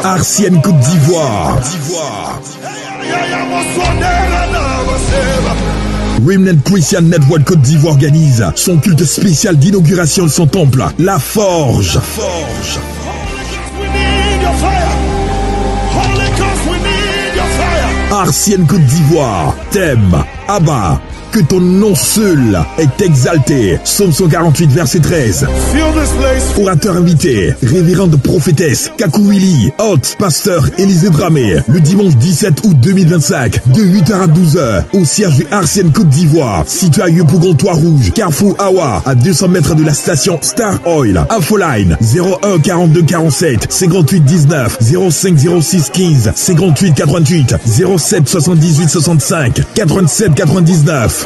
Arsienne Côte d'Ivoire. Remnant Christian Network Côte d'Ivoire organise son culte spécial d'inauguration de son temple, La Forge. Arsienne Côte d'Ivoire, thème, Abba, que ton nom seul est exalté. Psaume 148, verset 13. Orateur invité, révérende prophétesse Kakouili, hôte, pasteur Élisée Dramé, le dimanche 17 août 2025, de 8h à 12h, au siège de Arsienne Côte d'Ivoire, situé à Yopougon Toit Rouge, Carrefour Awa, à 200 mètres de la station Star Oil. Infoline 01 42 47 58 19 05 06 15 58 88 07 78 65 87 99.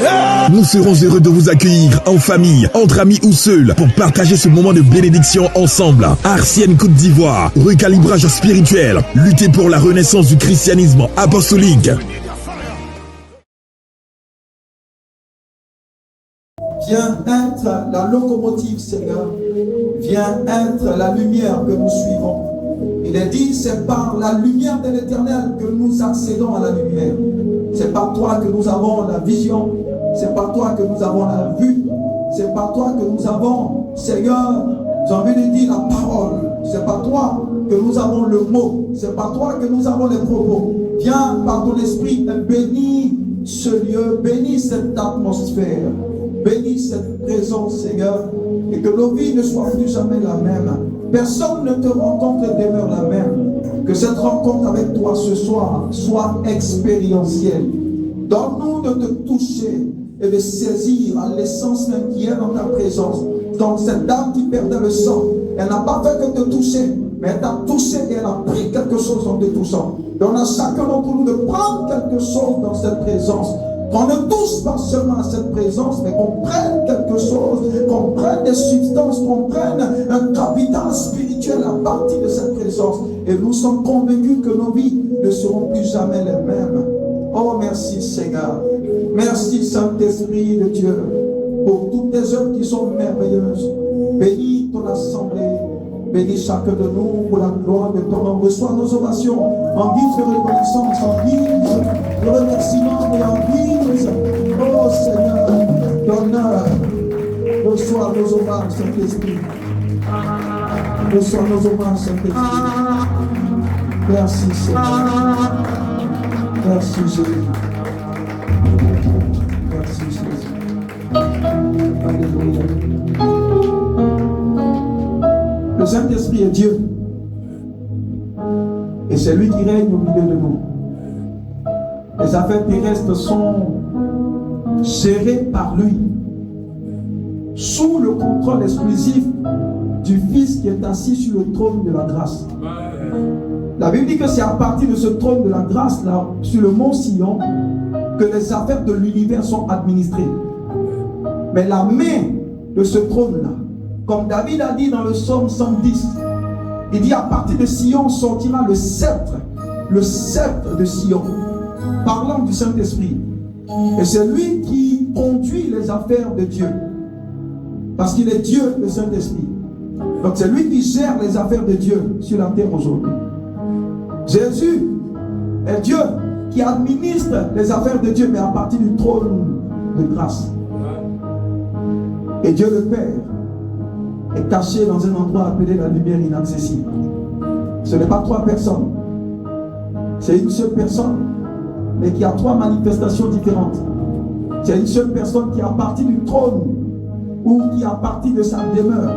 Nous serons heureux de vous accueillir en famille, entre amis ou seuls pour partager ce moment de bénédiction ensemble. Arsienne Côte d'Ivoire, recalibrage spirituel, lutter pour la renaissance du christianisme apostolique. Viens être la locomotive, Seigneur. Viens être la lumière que nous suivons. Il est dit, c'est par la lumière de l'Éternel que nous accédons à la lumière. C'est par toi que nous avons la vision. C'est par toi que nous avons la vue. C'est par toi que nous avons, Seigneur, j'ai envie de dire la parole. C'est par toi que nous avons le mot. C'est par toi que nous avons les propos. Viens par ton esprit et bénis ce lieu, bénis cette atmosphère, bénis cette présence, Seigneur, et que nos vies ne soient plus jamais la même. Personne ne te rencontre et demeure la même. Que cette rencontre avec toi ce soir soit expérientielle. Donne-nous de te toucher et de saisir à l'essence même qui est dans ta présence. Donc cette dame qui perdait le sang, elle n'a pas fait que te toucher, mais elle t'a touché et elle a pris quelque chose en te touchant. Donne à chacun d'entre nous de prendre quelque chose dans cette présence. Qu'on ne touche pas seulement à cette présence, mais qu'on prenne quelque chose, qu'on prenne des substances, qu'on prenne un capital spirituel à partir de cette présence. Et nous sommes convaincus que nos vies ne seront plus jamais les mêmes. Oh, merci Seigneur. Merci Saint-Esprit de Dieu pour toutes tes œuvres qui sont merveilleuses. Bénis ton assemblée. Bénis chacun de nous pour la gloire de ton nom. Reçois nos ovations en guise de reconnaissance, en guise de remerciement et en guise, oh Seigneur, d'honneur. Reçois nos hommages, Saint-Esprit. Reçois nos hommages, Saint-Esprit. Merci Seigneur. Merci Jésus. Merci Jésus. Alléluia. Le Saint-Esprit est Dieu. Et c'est lui qui règne au milieu de nous. Les affaires terrestres sont gérées par lui, sous le contrôle exclusif du Fils qui est assis sur le trône de la grâce. La Bible dit que c'est à partir de ce trône de la grâce, là, sur le mont Sion, que les affaires de l'univers sont administrées. Mais la main de ce trône-là, comme David a dit dans le psaume 110, il dit à partir de Sion sortira le sceptre de Sion, parlant du Saint-Esprit. Et c'est lui qui conduit les affaires de Dieu, parce qu'il est Dieu, le Saint-Esprit. Donc c'est lui qui gère les affaires de Dieu sur la terre aujourd'hui. Jésus est Dieu qui administre les affaires de Dieu, mais à partir du trône de grâce. Et Dieu le Père est caché dans un endroit appelé la lumière inaccessible. Ce n'est pas trois personnes. C'est une seule personne, mais qui a trois manifestations différentes. C'est une seule personne qui, à partir du trône, ou qui, à partir de sa demeure,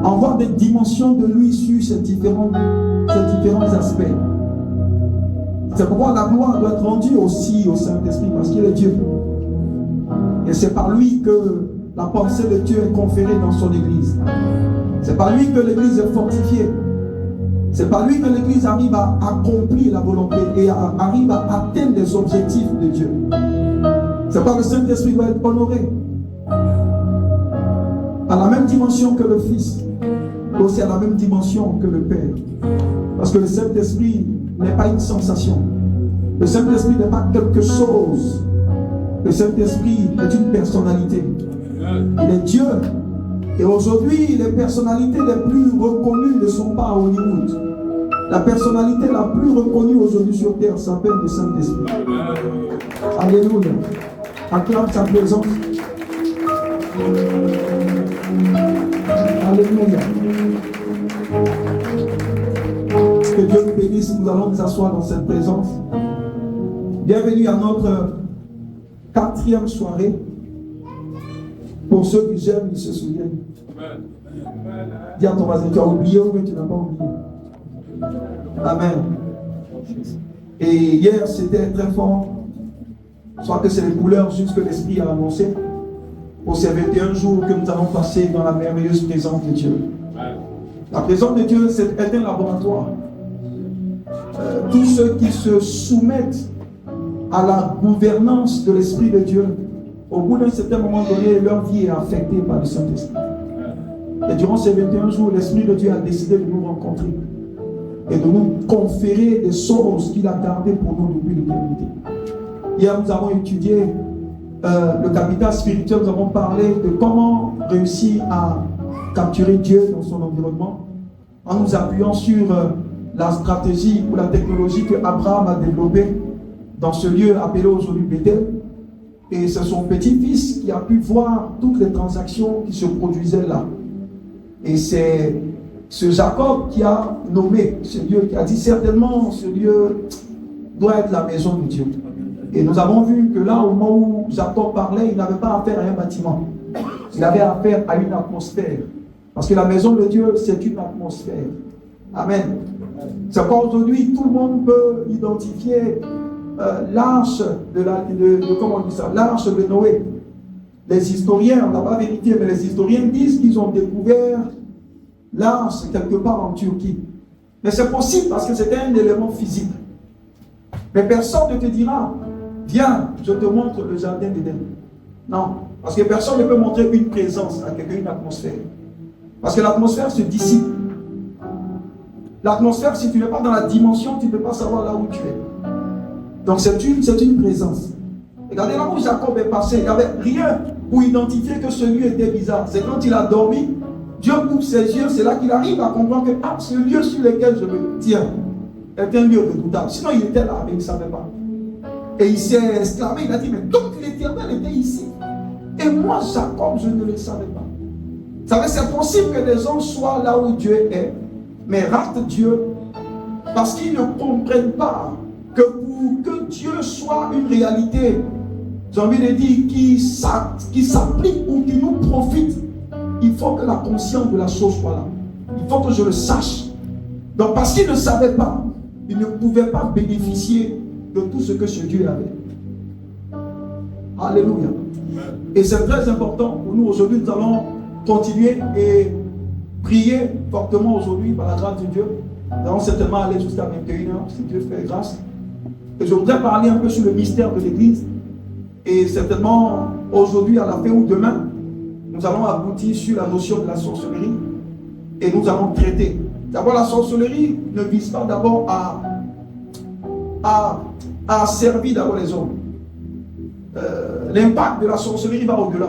envoie des dimensions de lui sur ces différents aspects. C'est pourquoi la gloire doit être rendue aussi au Saint-Esprit, parce qu'il est Dieu. Et c'est par lui que la pensée de Dieu est conférée dans son Église. C'est par lui que l'Église est fortifiée. C'est par lui que l'Église arrive à accomplir la volonté et arrive à atteindre les objectifs de Dieu. C'est par le Saint-Esprit doit être honoré à la même dimension que le Fils, mais aussi à la même dimension que le Père. Parce que le Saint-Esprit n'est pas une sensation. Le Saint-Esprit n'est pas quelque chose. Le Saint-Esprit est une personnalité. Il est Dieu. Et aujourd'hui, les personnalités les plus reconnues ne sont pas à Hollywood. La personnalité la plus reconnue aujourd'hui sur terre s'appelle le Saint-Esprit. Alléluia. Acclame sa présence. Alléluia. Que Dieu nous bénisse. Nous allons nous asseoir dans cette présence. Bienvenue à notre 4e soirée. Pour ceux qui j'aime, ils se souviennent. Dis à ton voisin, tu as oublié ou tu n'as pas oublié. Amen. Et hier, c'était très fort. Soit que c'est les couleurs juste que l'Esprit a annoncé. Pour ces 21 jours que nous allons passer dans la merveilleuse présence de Dieu. La présence de Dieu, c'est un laboratoire. Tous ceux qui se soumettent à la gouvernance de l'Esprit de Dieu, au bout d'un certain moment donné, leur vie est affectée par le Saint-Esprit. Et durant ces 21 jours, l'Esprit de Dieu a décidé de nous rencontrer et de nous conférer des choses qu'il a gardées pour nous depuis l'éternité. Hier, nous avons étudié le capital spirituel, nous avons parlé de comment réussir à capturer Dieu dans son environnement en nous appuyant sur la stratégie ou la technologie que Abraham a développée dans ce lieu appelé aujourd'hui Bethel. Et c'est son petit-fils qui a pu voir toutes les transactions qui se produisaient là. Et c'est ce Jacob qui a nommé ce lieu, qui a dit certainement ce lieu doit être la maison de Dieu. Et nous avons vu que là, au moment où Jacob parlait, il n'avait pas affaire à un bâtiment. Il avait affaire à une atmosphère. Parce que la maison de Dieu, c'est une atmosphère. Amen. C'est pas aujourd'hui, tout le monde peut identifier l'arche comment on dit ça, l'arche de Noé. Les historiens, on n'a pas vérifié, mais les historiens disent qu'ils ont découvert l'arche quelque part en Turquie. Mais c'est possible parce que c'était un élément physique. Mais personne ne te dira, viens, je te montre le jardin d'Éden. Non, parce que personne ne peut montrer une présence à quelqu'un, une atmosphère. Parce que l'atmosphère se dissipe. L'atmosphère, si tu n'es pas dans la dimension, tu ne peux pas savoir là où tu es. Donc c'est une présence. Regardez là où Jacob est passé, il n'y avait rien pour identifier que ce lieu était bizarre. C'est quand il a dormi, Dieu coupe ses yeux, c'est là qu'il arrive à comprendre que ce lieu sur lequel je me tiens est un lieu redoutable. Sinon il était là, mais il ne savait pas. Et il s'est exclamé, il a dit, mais donc l'Éternel était ici. Et moi, Jacob, je ne le savais pas. Vous savez, c'est possible que des hommes soient là où Dieu est, mais ratent Dieu parce qu'ils ne comprennent pas que pour que Dieu soit une réalité, j'ai envie de dire, qui s'applique ou qui nous profite, il faut que la conscience de la chose soit là. Il faut que je le sache. Donc parce qu'ils ne savaient pas, ils ne pouvaient pas bénéficier de tout ce que ce Dieu avait. Alléluia. Et c'est très important pour nous aujourd'hui. Nous allons continuer et prier fortement aujourd'hui par la grâce de Dieu. Nous allons certainement aller jusqu'à 21h si Dieu fait grâce. Et je voudrais parler un peu sur le mystère de l'Église. Et certainement aujourd'hui, à la fin ou demain, nous allons aboutir sur la notion de la sorcellerie. Et nous allons traiter. D'abord, la sorcellerie ne vise pas d'abord à servir d'abord les hommes. L'impact de la sorcellerie va au-delà.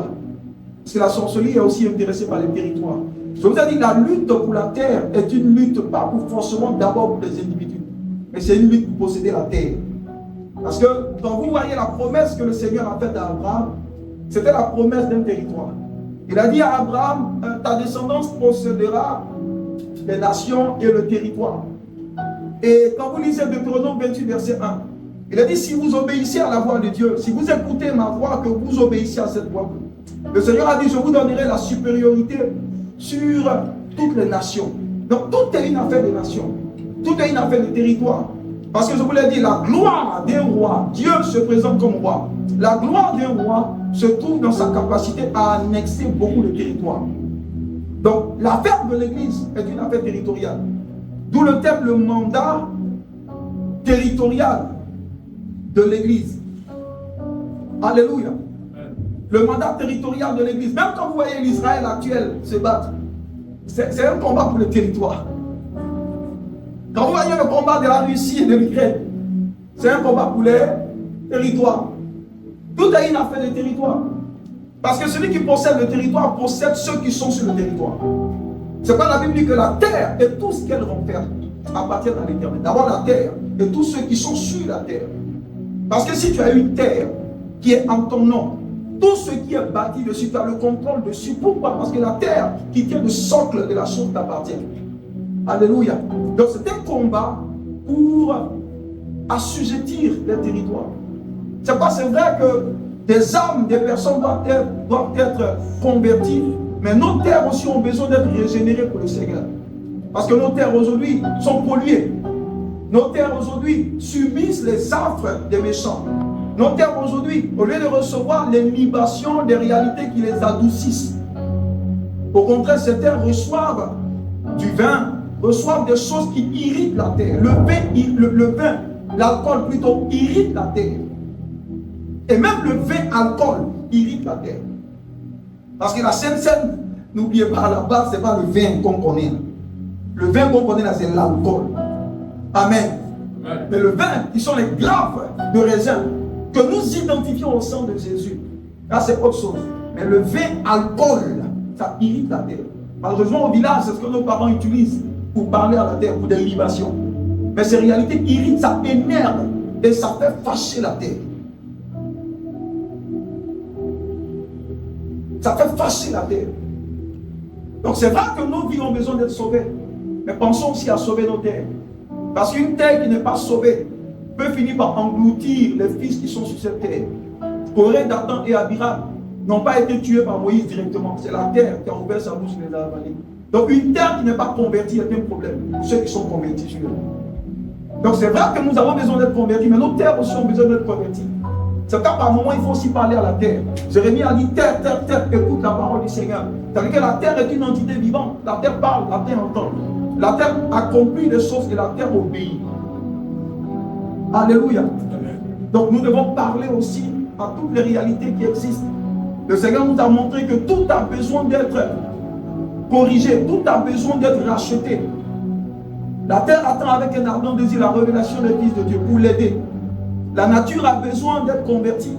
Parce que la sorcellerie est aussi intéressée par les territoires. Je vous ai dit, la lutte pour la terre est une lutte pas forcément d'abord pour les individus, mais c'est une lutte pour posséder la terre. Parce que quand vous voyez la promesse que le Seigneur a faite à Abraham, c'était la promesse d'un territoire. Il a dit à Abraham, ta descendance possédera les nations et le territoire. Et quand vous lisez Deutéronome 28, verset 1, il a dit, si vous obéissez à la voix de Dieu, si vous écoutez ma voix, que vous obéissez à cette voix, le Seigneur a dit, je vous donnerai la supériorité sur toutes les nations. Donc tout est une affaire des nations. Tout est une affaire des territoires. Parce que je vous l'ai dit, la gloire d'un roi, Dieu se présente comme roi. La gloire d'un roi se trouve dans sa capacité à annexer beaucoup de territoires. Donc l'affaire de l'Église est une affaire territoriale. D'où le terme, le mandat territorial de l'Église. Alléluia. Le mandat territorial de l'Église. Même quand vous voyez l'Israël actuel se battre, c'est un combat pour le territoire. Quand vous voyez le combat de la Russie et de l'Ukraine, c'est un combat pour les territoires. Tout est une affaire de territoire. Parce que celui qui possède le territoire possède ceux qui sont sur le territoire. C'est pas la Bible dit que la terre et tout ce qu'elle renferme. appartiennent à l'Éternel. D'abord la terre et tous ceux qui sont sur la terre. Parce que si tu as une terre qui est en ton nom, tout ce qui est bâti dessus, tu as le contrôle dessus. Pourquoi? Parce que la terre qui tient le socle de la chose t'appartient. Alléluia. Donc c'est un combat pour assujettir les territoires. C'est vrai que des âmes, des personnes doivent être converties, mais nos terres aussi ont besoin d'être régénérées pour le Seigneur. Parce que nos terres aujourd'hui sont polluées. Nos terres aujourd'hui subissent les affres des méchants. Nos terres aujourd'hui, au lieu de recevoir les libations des réalités qui les adoucissent, au contraire, ces terres reçoivent du vin, reçoivent des choses qui irritent la terre. Le vin, l'alcool plutôt, irrite la terre. Et même le vin alcool irrite la terre. Parce que la Sainte Seine, n'oubliez pas, à la base, ce n'est pas le vin qu'on connaît. Le vin qu'on connaît là, c'est l'alcool. Amen. Amen. Mais le vin, qui sont les grappes de raisin, que nous identifions au sang de Jésus, là c'est autre chose. Mais le vin alcool, ça irrite la terre. Malheureusement au village, c'est ce que nos parents utilisent pour parler à la terre, pour des libations. Mais ces réalités irritent, ça énerve et ça fait fâcher la terre. Ça fait fâcher la terre. Donc c'est vrai que nos vies ont besoin d'être sauvées. Mais pensons aussi à sauver nos terres. Parce qu'une terre qui n'est pas sauvée peut finir par engloutir les fils qui sont sur cette terre. Corée, Dathan et Abiram n'ont pas été tués par Moïse directement. C'est la terre qui a ouvert sa bouche et les a avalés. Donc une terre qui n'est pas convertie est un problème pour ceux qui sont convertis sur elle. Donc c'est vrai que nous avons besoin d'être convertis, mais nos terres aussi ont besoin d'être converties. C'est quand par moment il faut aussi parler à la terre. Jérémie a dit terre, terre, terre, écoute la parole du Seigneur. C'est-à-dire que la terre est une entité vivante. La terre parle, la terre entend. La terre accomplit des choses et la terre obéit. Alléluia. Donc nous devons parler aussi à toutes les réalités qui existent. Le Seigneur nous a montré que tout a besoin d'être corrigé, tout a besoin d'être racheté. La terre attend avec un ardent désir la révélation des fils de Dieu pour l'aider. La nature a besoin d'être convertie.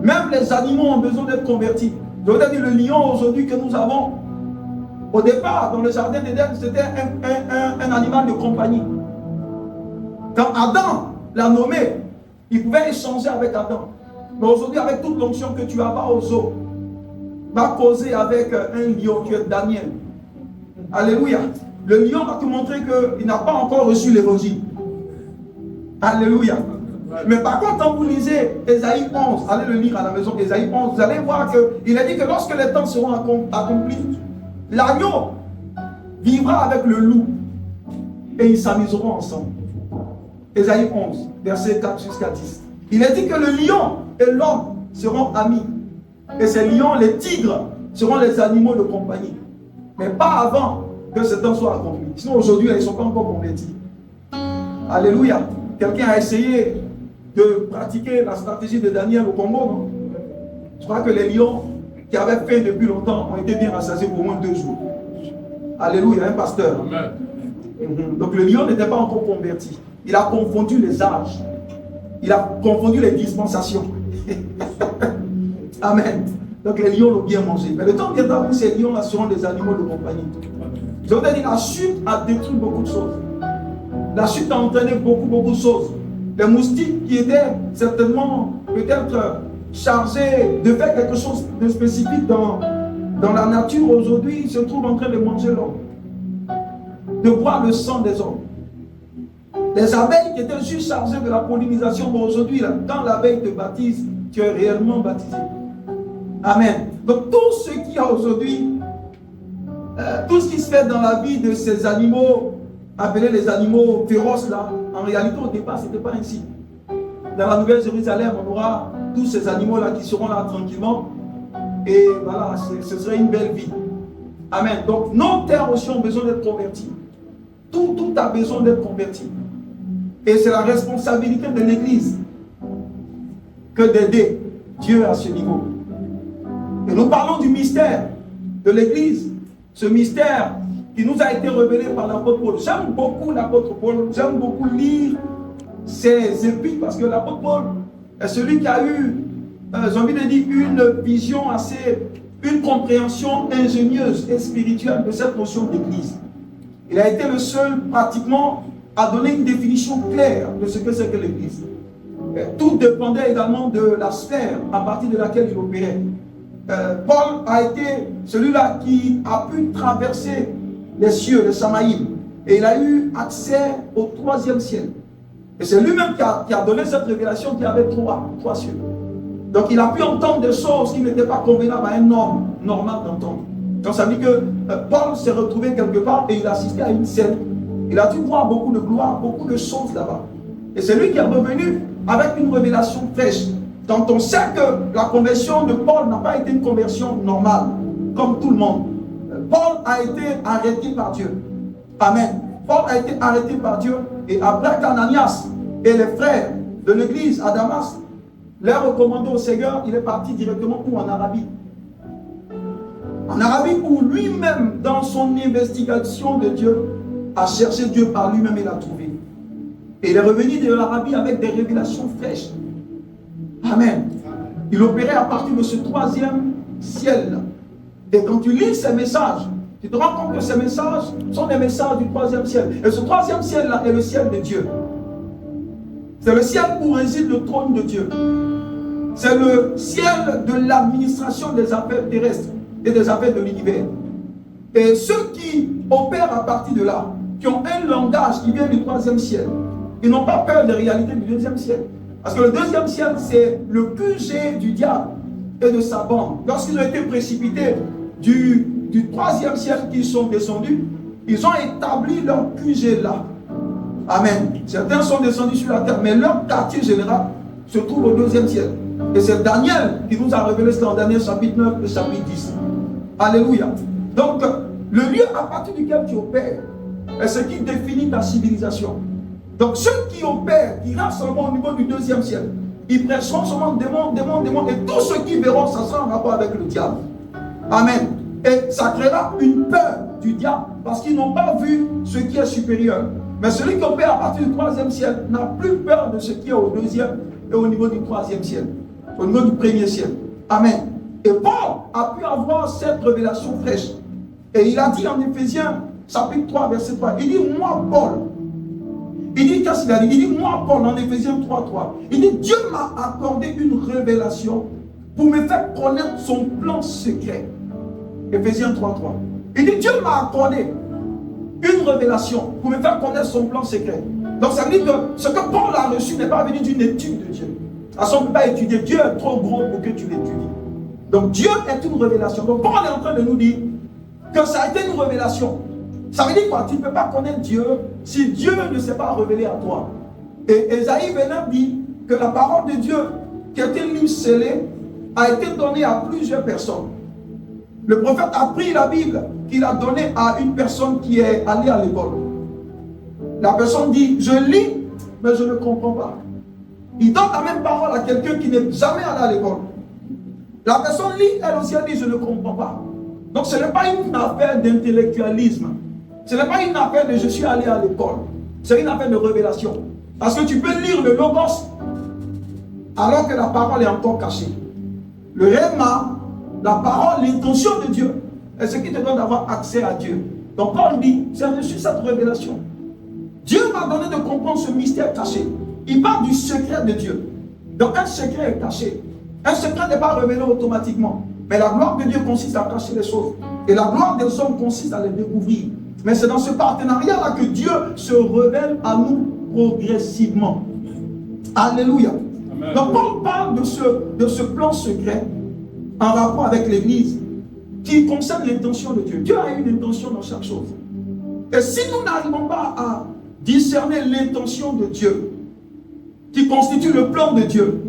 Même les animaux ont besoin d'être convertis. Je vous ai dit, le lion aujourd'hui que nous avons, au départ, dans le jardin d'Éden, c'était un animal de compagnie. Quand Adam l'a nommé, il pouvait échanger avec Adam. Mais aujourd'hui, avec toute l'onction que tu as, va aux eaux. Va causer avec un lion qui est Daniel. Alléluia. Le lion va te montrer qu'il n'a pas encore reçu l'évangile. Alléluia. Mais par contre, quand vous lisez Ésaïe 11, allez le lire à la maison, Ésaïe 11, vous allez voir qu'il a dit que lorsque les temps seront accomplis, l'agneau vivra avec le loup et ils s'amuseront ensemble. Ésaïe 11, verset 4 jusqu'à 10. Il a dit que le lion et l'homme seront amis. Et ces lions, les tigres, seront les animaux de compagnie. Mais pas avant que ce temps soit accompli. Sinon aujourd'hui, ils ne sont pas encore convertis. Alléluia. Quelqu'un a essayé de pratiquer la stratégie de Daniel au Congo, non? Je crois que les lions qui avaient faim depuis longtemps ont été bien rassasiés pour au moins 2 jours. Alléluia, un pasteur. Amen. Donc le lion n'était pas encore converti. Il a confondu les âges. Il a confondu les dispensations. Amen. Donc les lions l'ont bien mangé. Mais le temps viendra où ces lions seront des animaux de compagnie. Je vous ai dit, la chute a détruit beaucoup de choses. La chute a entraîné beaucoup de choses. Les moustiques qui étaient certainement peut-être chargés de faire quelque chose de spécifique dans la nature aujourd'hui, se trouvent en train de manger l'homme, de boire le sang des hommes. Les abeilles qui étaient juste chargées de la pollinisation, bon, aujourd'hui, quand l'abeille te baptise, tu es réellement baptisé. Amen. Donc tout ce qu'il y a aujourd'hui, tout ce qui se fait dans la vie de ces animaux, appelés les animaux féroces là, en réalité au départ, ce n'était pas ainsi. Dans la Nouvelle Jérusalem, on aura tous ces animaux là qui seront là tranquillement. Et voilà, ce serait une belle vie. Amen. Donc nos terres aussi ont besoin d'être converties. Tout a besoin d'être converti. Et c'est la responsabilité de l'Église que d'aider Dieu à ce niveau. Et nous parlons du mystère de l'Église. Ce mystère qui nous a été révélé par l'apôtre Paul. J'aime beaucoup l'apôtre Paul. J'aime beaucoup lire ses épîtres parce que l'apôtre Paul est celui qui a eu, j'ai envie de dire, une vision une compréhension ingénieuse et spirituelle de cette notion d'église. Il a été le seul pratiquement à donner une définition claire de ce que c'est que l'Église. Tout dépendait également de la sphère à partir de laquelle il opérait. Paul a été celui-là qui a pu traverser les cieux, les Samaïm, et il a eu accès au 3e ciel. Et c'est lui-même qui a donné cette révélation qui avait trois cieux. Donc il a pu entendre des choses qui n'étaient pas convenables à un homme normal d'entendre. Donc ça veut dire que Paul s'est retrouvé quelque part et il a assisté à une scène. Il a dû voir beaucoup de gloire, beaucoup de choses là-bas. Et c'est lui qui est revenu avec une révélation fraîche. Quand on sait que la conversion de Paul n'a pas été une conversion normale, comme tout le monde. Paul a été arrêté par Dieu. Amen. Paul a été arrêté par Dieu et après qu'Ananias et les frères de l'église à Damas l'aient recommandé au Seigneur, il est parti directement en Arabie. En Arabie où lui-même, dans son investigation de Dieu, a cherché Dieu par lui-même et l'a trouvé. Et il est revenu de l'Arabie avec des révélations fraîches. Amen. Il opérait à partir de ce 3e ciel. Et quand tu lis ces messages, tu te rends compte que ces messages sont des messages du 3e ciel. Et ce 3e ciel-là est le ciel de Dieu. C'est le ciel où réside le trône de Dieu. C'est le ciel de l'administration des affaires terrestres et des affaires de l'univers. Et ceux qui opèrent à partir de là, qui ont un langage qui vient du 3e ciel, ils n'ont pas peur des réalités du 2e ciel. Parce que le 2e ciel, c'est le QG du diable et de sa bande. Lorsqu'ils ont été précipités du 3e ciel qu'ils sont descendus, ils ont établi leur QG là. Amen. Certains sont descendus sur la terre, mais leur quartier général se trouve au 2e ciel. Et c'est Daniel qui nous a révélé cela en Daniel chapitre 9 et chapitre 10. Alléluia. Donc, le lieu à partir duquel tu opères est ce qui définit ta civilisation. Donc, ceux qui opèrent, qui restent seulement au niveau du 2e ciel, ils prêcheront seulement démons, et tous ceux qui verront, ça sera en rapport avec le diable. Amen. Et ça créera une peur du diable parce qu'ils n'ont pas vu ce qui est supérieur. Mais celui qui opère à partir du 3e ciel n'a plus peur de ce qui est au 2e et au niveau du 3e ciel, au niveau du 1er ciel. Amen. Et Paul a pu avoir cette révélation fraîche. Et il a dit en Éphésiens chapitre 3 verset 3, il dit moi Paul. Il dit qu'est-ce qu'il a dit? Il dit moi Paul en Éphésiens 3, 3. Il dit Dieu m'a accordé une révélation pour me faire connaître son plan secret. Éphésiens 3, 3. Il dit Dieu m'a accordé une révélation pour me faire connaître son plan secret. Donc ça veut dire que ce que Paul a reçu n'est pas venu d'une étude de Dieu. Parce qu'on ne peut pas étudier. Dieu est trop gros pour que tu l'étudies. Donc Dieu est une révélation. Donc Paul est en train de nous dire que ça a été une révélation. Ça veut dire quoi? Tu ne peux pas connaître Dieu si Dieu ne s'est pas révélé à toi. Et Ésaïe 29 dit que la parole de Dieu qui a été lue scellée a été donnée à plusieurs personnes. Le prophète a pris la Bible qu'il a donnée à une personne qui est allée à l'école. La personne dit, je lis, mais je ne comprends pas. Il donne la même parole à quelqu'un qui n'est jamais allé à l'école. La personne lit, elle aussi elle dit, je ne comprends pas. Donc ce n'est pas une affaire d'intellectualisme. Ce n'est pas une affaire de je suis allé à l'école. C'est une affaire de révélation. Parce que tu peux lire le logos alors que la parole est encore cachée. Le rhéma, la parole, l'intention de Dieu est ce qui te donne d'avoir accès à Dieu. Donc Paul dit, j'ai reçu cette révélation. Dieu m'a donné de comprendre ce mystère caché. Il parle du secret de Dieu. Donc un secret est caché. Un secret n'est pas révélé automatiquement. Mais la gloire de Dieu consiste à cacher les choses. Et la gloire des hommes consiste à les découvrir. Mais c'est dans ce partenariat-là que Dieu se révèle à nous progressivement. Alléluia. Amen. Donc Paul parle de ce plan secret en rapport avec l'Église qui concerne l'intention de Dieu. Dieu a une intention dans chaque chose. Et si nous n'arrivons pas à discerner l'intention de Dieu qui constitue le plan de Dieu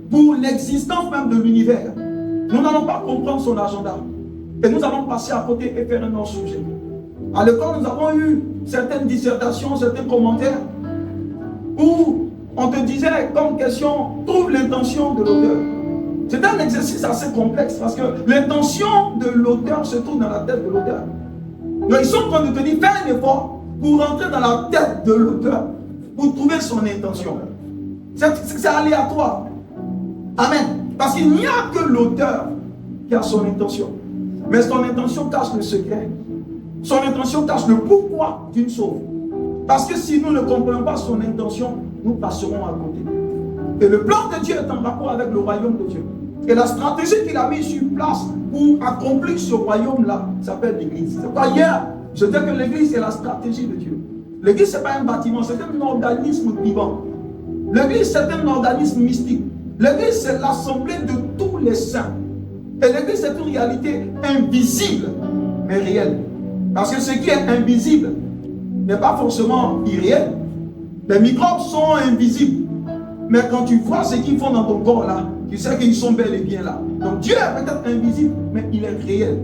pour l'existence même de l'univers, nous n'allons pas comprendre son agenda. Et nous allons passer à côté et faire un autre sujet. À l'école, nous avons eu certaines dissertations, certains commentaires où on te disait comme question, trouve l'intention de l'auteur. C'est un exercice assez complexe parce que l'intention de l'auteur se trouve dans la tête de l'auteur. Donc ils sont en train de te dire, fais un effort pour rentrer dans la tête de l'auteur pour trouver son intention. C'est aléatoire. Amen. Parce qu'il n'y a que l'auteur qui a son intention. Mais son intention cache le secret. Son intention cache le pourquoi d'une chose. Parce que si nous ne comprenons pas son intention, nous passerons à côté. Et le plan de Dieu est en rapport avec le royaume de Dieu. Et la stratégie qu'il a mise sur place pour accomplir ce royaume-là s'appelle l'Église. C'est pas hier, je dis que l'Église est la stratégie de Dieu. L'Église, ce n'est pas un bâtiment, c'est un organisme vivant. L'Église, c'est un organisme mystique. L'Église, c'est l'assemblée de tous les saints. Et l'Église, c'est une réalité invisible, mais réelle. Parce que ce qui est invisible n'est pas forcément irréel. Les microbes sont invisibles. Mais quand tu vois ce qu'ils font dans ton corps là, tu sais qu'ils sont bel et bien là. Donc Dieu est peut-être invisible, mais il est réel.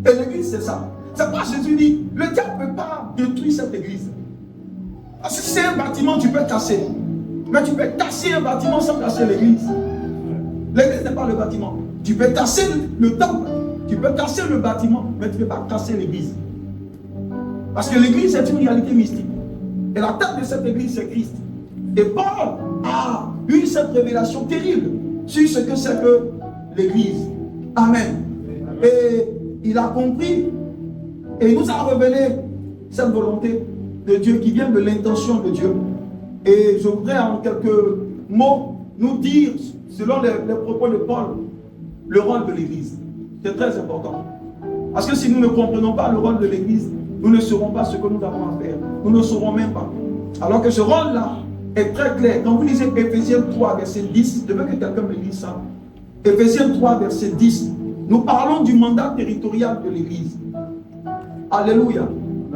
Et l'église, c'est ça. C'est pourquoi Jésus dit, le diable ne peut pas détruire cette église. Parce que si c'est un bâtiment, tu peux casser. Mais tu peux casser un bâtiment sans casser l'église. L'église n'est pas le bâtiment. Tu peux casser le temple, tu peux casser le bâtiment, mais tu ne peux pas casser l'église. Parce que l'église est une réalité mystique. Et la tête de cette église, c'est Christ. Et Paul a eu cette révélation terrible sur ce que c'est que l'église. Amen. Et il a compris et il nous a révélé cette volonté de Dieu qui vient de l'intention de Dieu. Et je voudrais en quelques mots nous dire, selon les propos de Paul, le rôle de l'église. C'est très important. Parce que si nous ne comprenons pas le rôle de l'église, nous ne saurons pas ce que nous avons à faire. Nous ne saurons même pas. Alors que ce rôle-là est très clair. Quand vous lisez Éphésiens 3, verset 10, je veux que quelqu'un me lise ça. Éphésiens 3, verset 10, nous parlons du mandat territorial de l'église. Alléluia.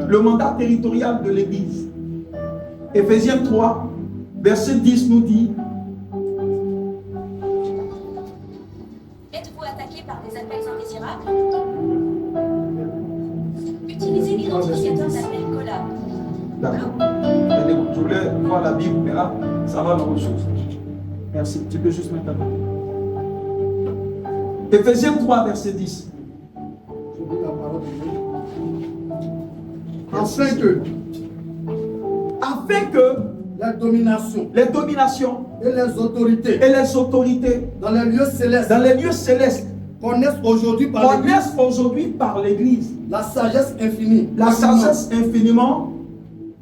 Le mandat territorial de l'église. Éphésiens 3, verset 10 nous dit: êtes-vous attaqué par des appels indésirables? Utilisez l'identificateur d'appel collab. D'accord. Je voulais voir la Bible, mais là, ça va dans vos choses. Merci. Tu peux juste mettre ta main. Éphésiens 3, verset 10. Je vous la parole de Dieu. Afin que les dominations et les autorités dans les lieux célestes connaissent aujourd'hui par l'Église la sagesse infinie, infiniment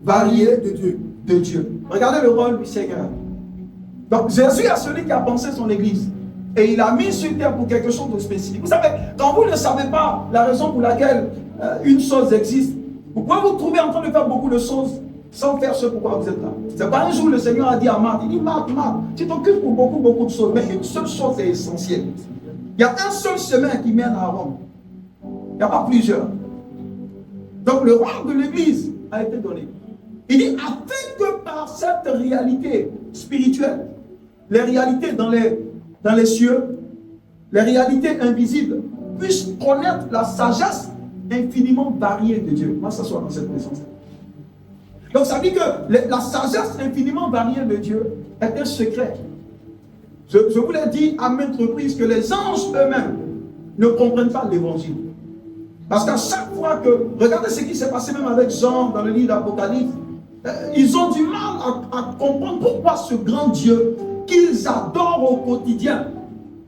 variée de Dieu. Regardez le rôle du Seigneur. Donc Jésus est celui qui a pensé son Église. Et il a mis sur terre pour quelque chose de spécifique. Vous savez, quand vous ne savez pas la raison pour laquelle une chose existe, vous pouvez vous trouver en train de faire beaucoup de choses sans faire ce pourquoi vous êtes là. C'est pas un jour le Seigneur a dit à Marthe, il dit Marthe, tu t'occupes pour beaucoup de choses, mais une seule chose est essentielle. Il y a un seul chemin qui mène à Rome. Il n'y a pas plusieurs. Donc le roi de l'Église a été donné. Il dit, afin que par cette réalité spirituelle, les réalités dans les cieux, les réalités invisibles, puissent connaître la sagesse infiniment variée de Dieu. Moi, ça soit dans cette présence. Donc ça dit que la sagesse infiniment variée de Dieu est un secret. Je vous l'ai dit à maintes reprises que les anges eux-mêmes ne comprennent pas l'évangile. Parce qu'à chaque fois que, regardez ce qui s'est passé même avec Jean dans le livre d'Apocalypse, ils ont du mal à comprendre pourquoi ce grand Dieu qu'ils adorent au quotidien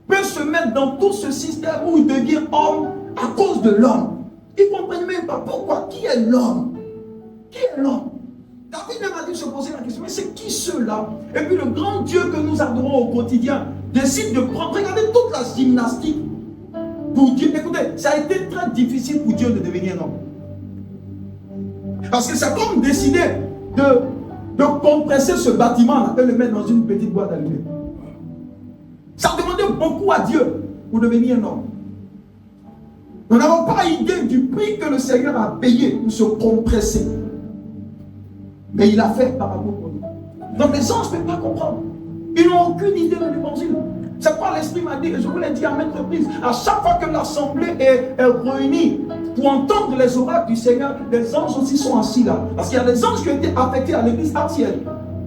peut se mettre dans tout ce système où il devient homme à cause de l'homme. Ils ne comprennent même pas pourquoi. Qui est l'homme? Qui est l'homme? David même a dû se poser la question, mais c'est qui ceux-là? Et puis le grand Dieu que nous adorons au quotidien décide de prendre, regardez toute la gymnastique pour Dieu. Écoutez, ça a été très difficile pour Dieu de devenir homme. Parce que c'est comme décider de compresser ce bâtiment-là et le mettre dans une petite boîte allumée. Ça demandait beaucoup à Dieu pour devenir un homme. Nous n'avons pas idée du prix que le Seigneur a payé pour se compresser. Mais il a fait par amour pour nous. Donc les anges ne peuvent pas comprendre. Ils n'ont aucune idée de l'évangile. C'est quoi l'Esprit m'a dit, et je vous l'ai dit à maintes reprises, à chaque fois que l'assemblée est réunie pour entendre les oracles du Seigneur, les anges aussi sont assis là. Parce qu'il y a des anges qui ont été affectés à l'église entière.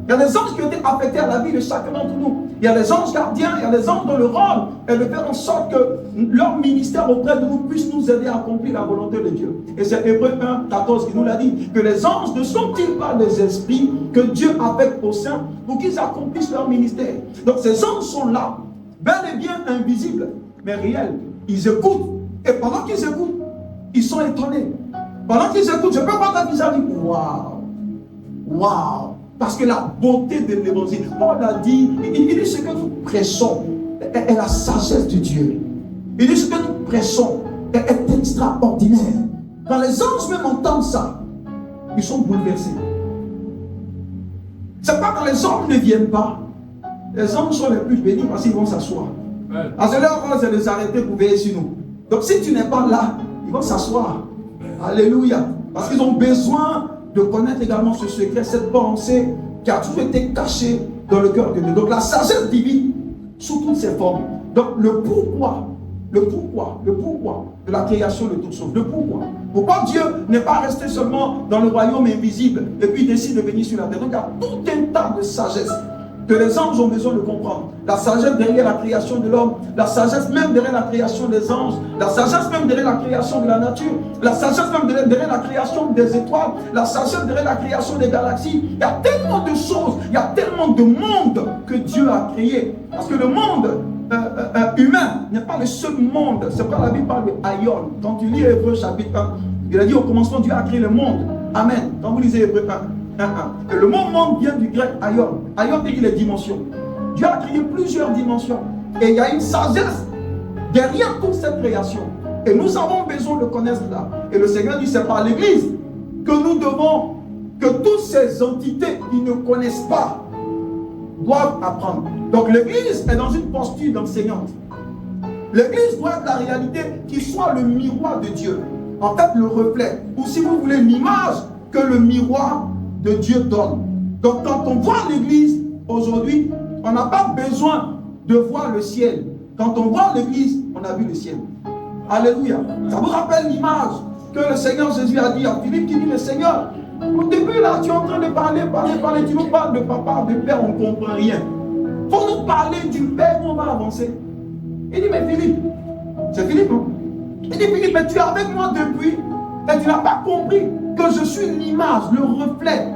Il y a des anges qui ont été affectés à la vie de chacun d'entre nous. Il y a des anges gardiens, il y a des anges dont le rôle est de faire en sorte que leur ministère auprès de nous puisse nous aider à accomplir la volonté de Dieu. Et c'est Hébreux 1, 14 qui nous l'a dit, que les anges ne sont-ils pas des esprits que Dieu affecte aux saints pour qu'ils accomplissent leur ministère. Donc ces anges sont là, bel et bien invisibles, mais réels. Ils écoutent. Et pendant qu'ils écoutent, ils sont étonnés. Pendant qu'ils écoutent, je peux voir ta visage dire waouh, waouh. Parce que la beauté de l'évangile, Paul a dit, il dit ce que nous prêchons est la sagesse de Dieu. Il dit ce que nous prêchons est extraordinaire. Quand les anges même entendent ça, ils sont bouleversés. C'est pas quand les hommes ne viennent pas, les anges sont les plus bénis parce qu'ils vont s'asseoir. À ce leur rôle, c'est de s'arrêter pour veiller sur nous. Donc si tu n'es pas là, ils vont s'asseoir. Alléluia. Parce qu'ils ont besoin de connaître également ce secret, cette pensée qui a toujours été cachée dans le cœur de Dieu. Donc la sagesse divine sous toutes ses formes. Donc le pourquoi de la création de toutes choses. Le pourquoi. Pourquoi Dieu n'est pas resté seulement dans le royaume invisible et puis décide de venir sur la terre. Donc il y a tout un tas de sagesse que les anges ont besoin de comprendre. La sagesse derrière la création de l'homme, la sagesse même derrière la création des anges, la sagesse même derrière la création de la nature, la sagesse même derrière la création des étoiles, la sagesse derrière la création des galaxies. Il y a tellement de choses, il y a tellement de mondes que Dieu a créé. Parce que le monde humain n'est pas le seul monde. C'est pourquoi la Bible parle de Aion. Quand tu lis Hébreux chapitre 1, il a dit au commencement Dieu a créé le monde. Amen. Quand vous lisez Hébreux 1. Et le mot monde vient du grec aion. Aion dit les dimensions. Dieu a créé plusieurs dimensions. Et il y a une sagesse derrière toute cette création. Et nous avons besoin de connaître cela. Et le Seigneur dit, c'est par l'Église que nous devons, que toutes ces entités qui ne connaissent pas doivent apprendre. Donc l'Église est dans une posture d'enseignante. L'Église doit être la réalité qui soit le miroir de Dieu. En fait, le reflet. Ou si vous voulez, l'image que le miroir de Dieu donne. Donc quand on voit l'Église aujourd'hui, on n'a pas besoin de voir le ciel. Quand on voit l'Église, on a vu le ciel. Alléluia. Ça vous rappelle l'image que le Seigneur Jésus a dit à Philippe, qui dit, le Seigneur, au début là, tu es en train de parler, tu nous parles de papa, de père, on ne comprend rien. Il faut nous parler du père, on va avancer. Il dit, mais Philippe, c'est Philippe, non? Il dit, Philippe, mais tu es avec moi depuis, et tu n'as pas compris que je suis l'image, le reflet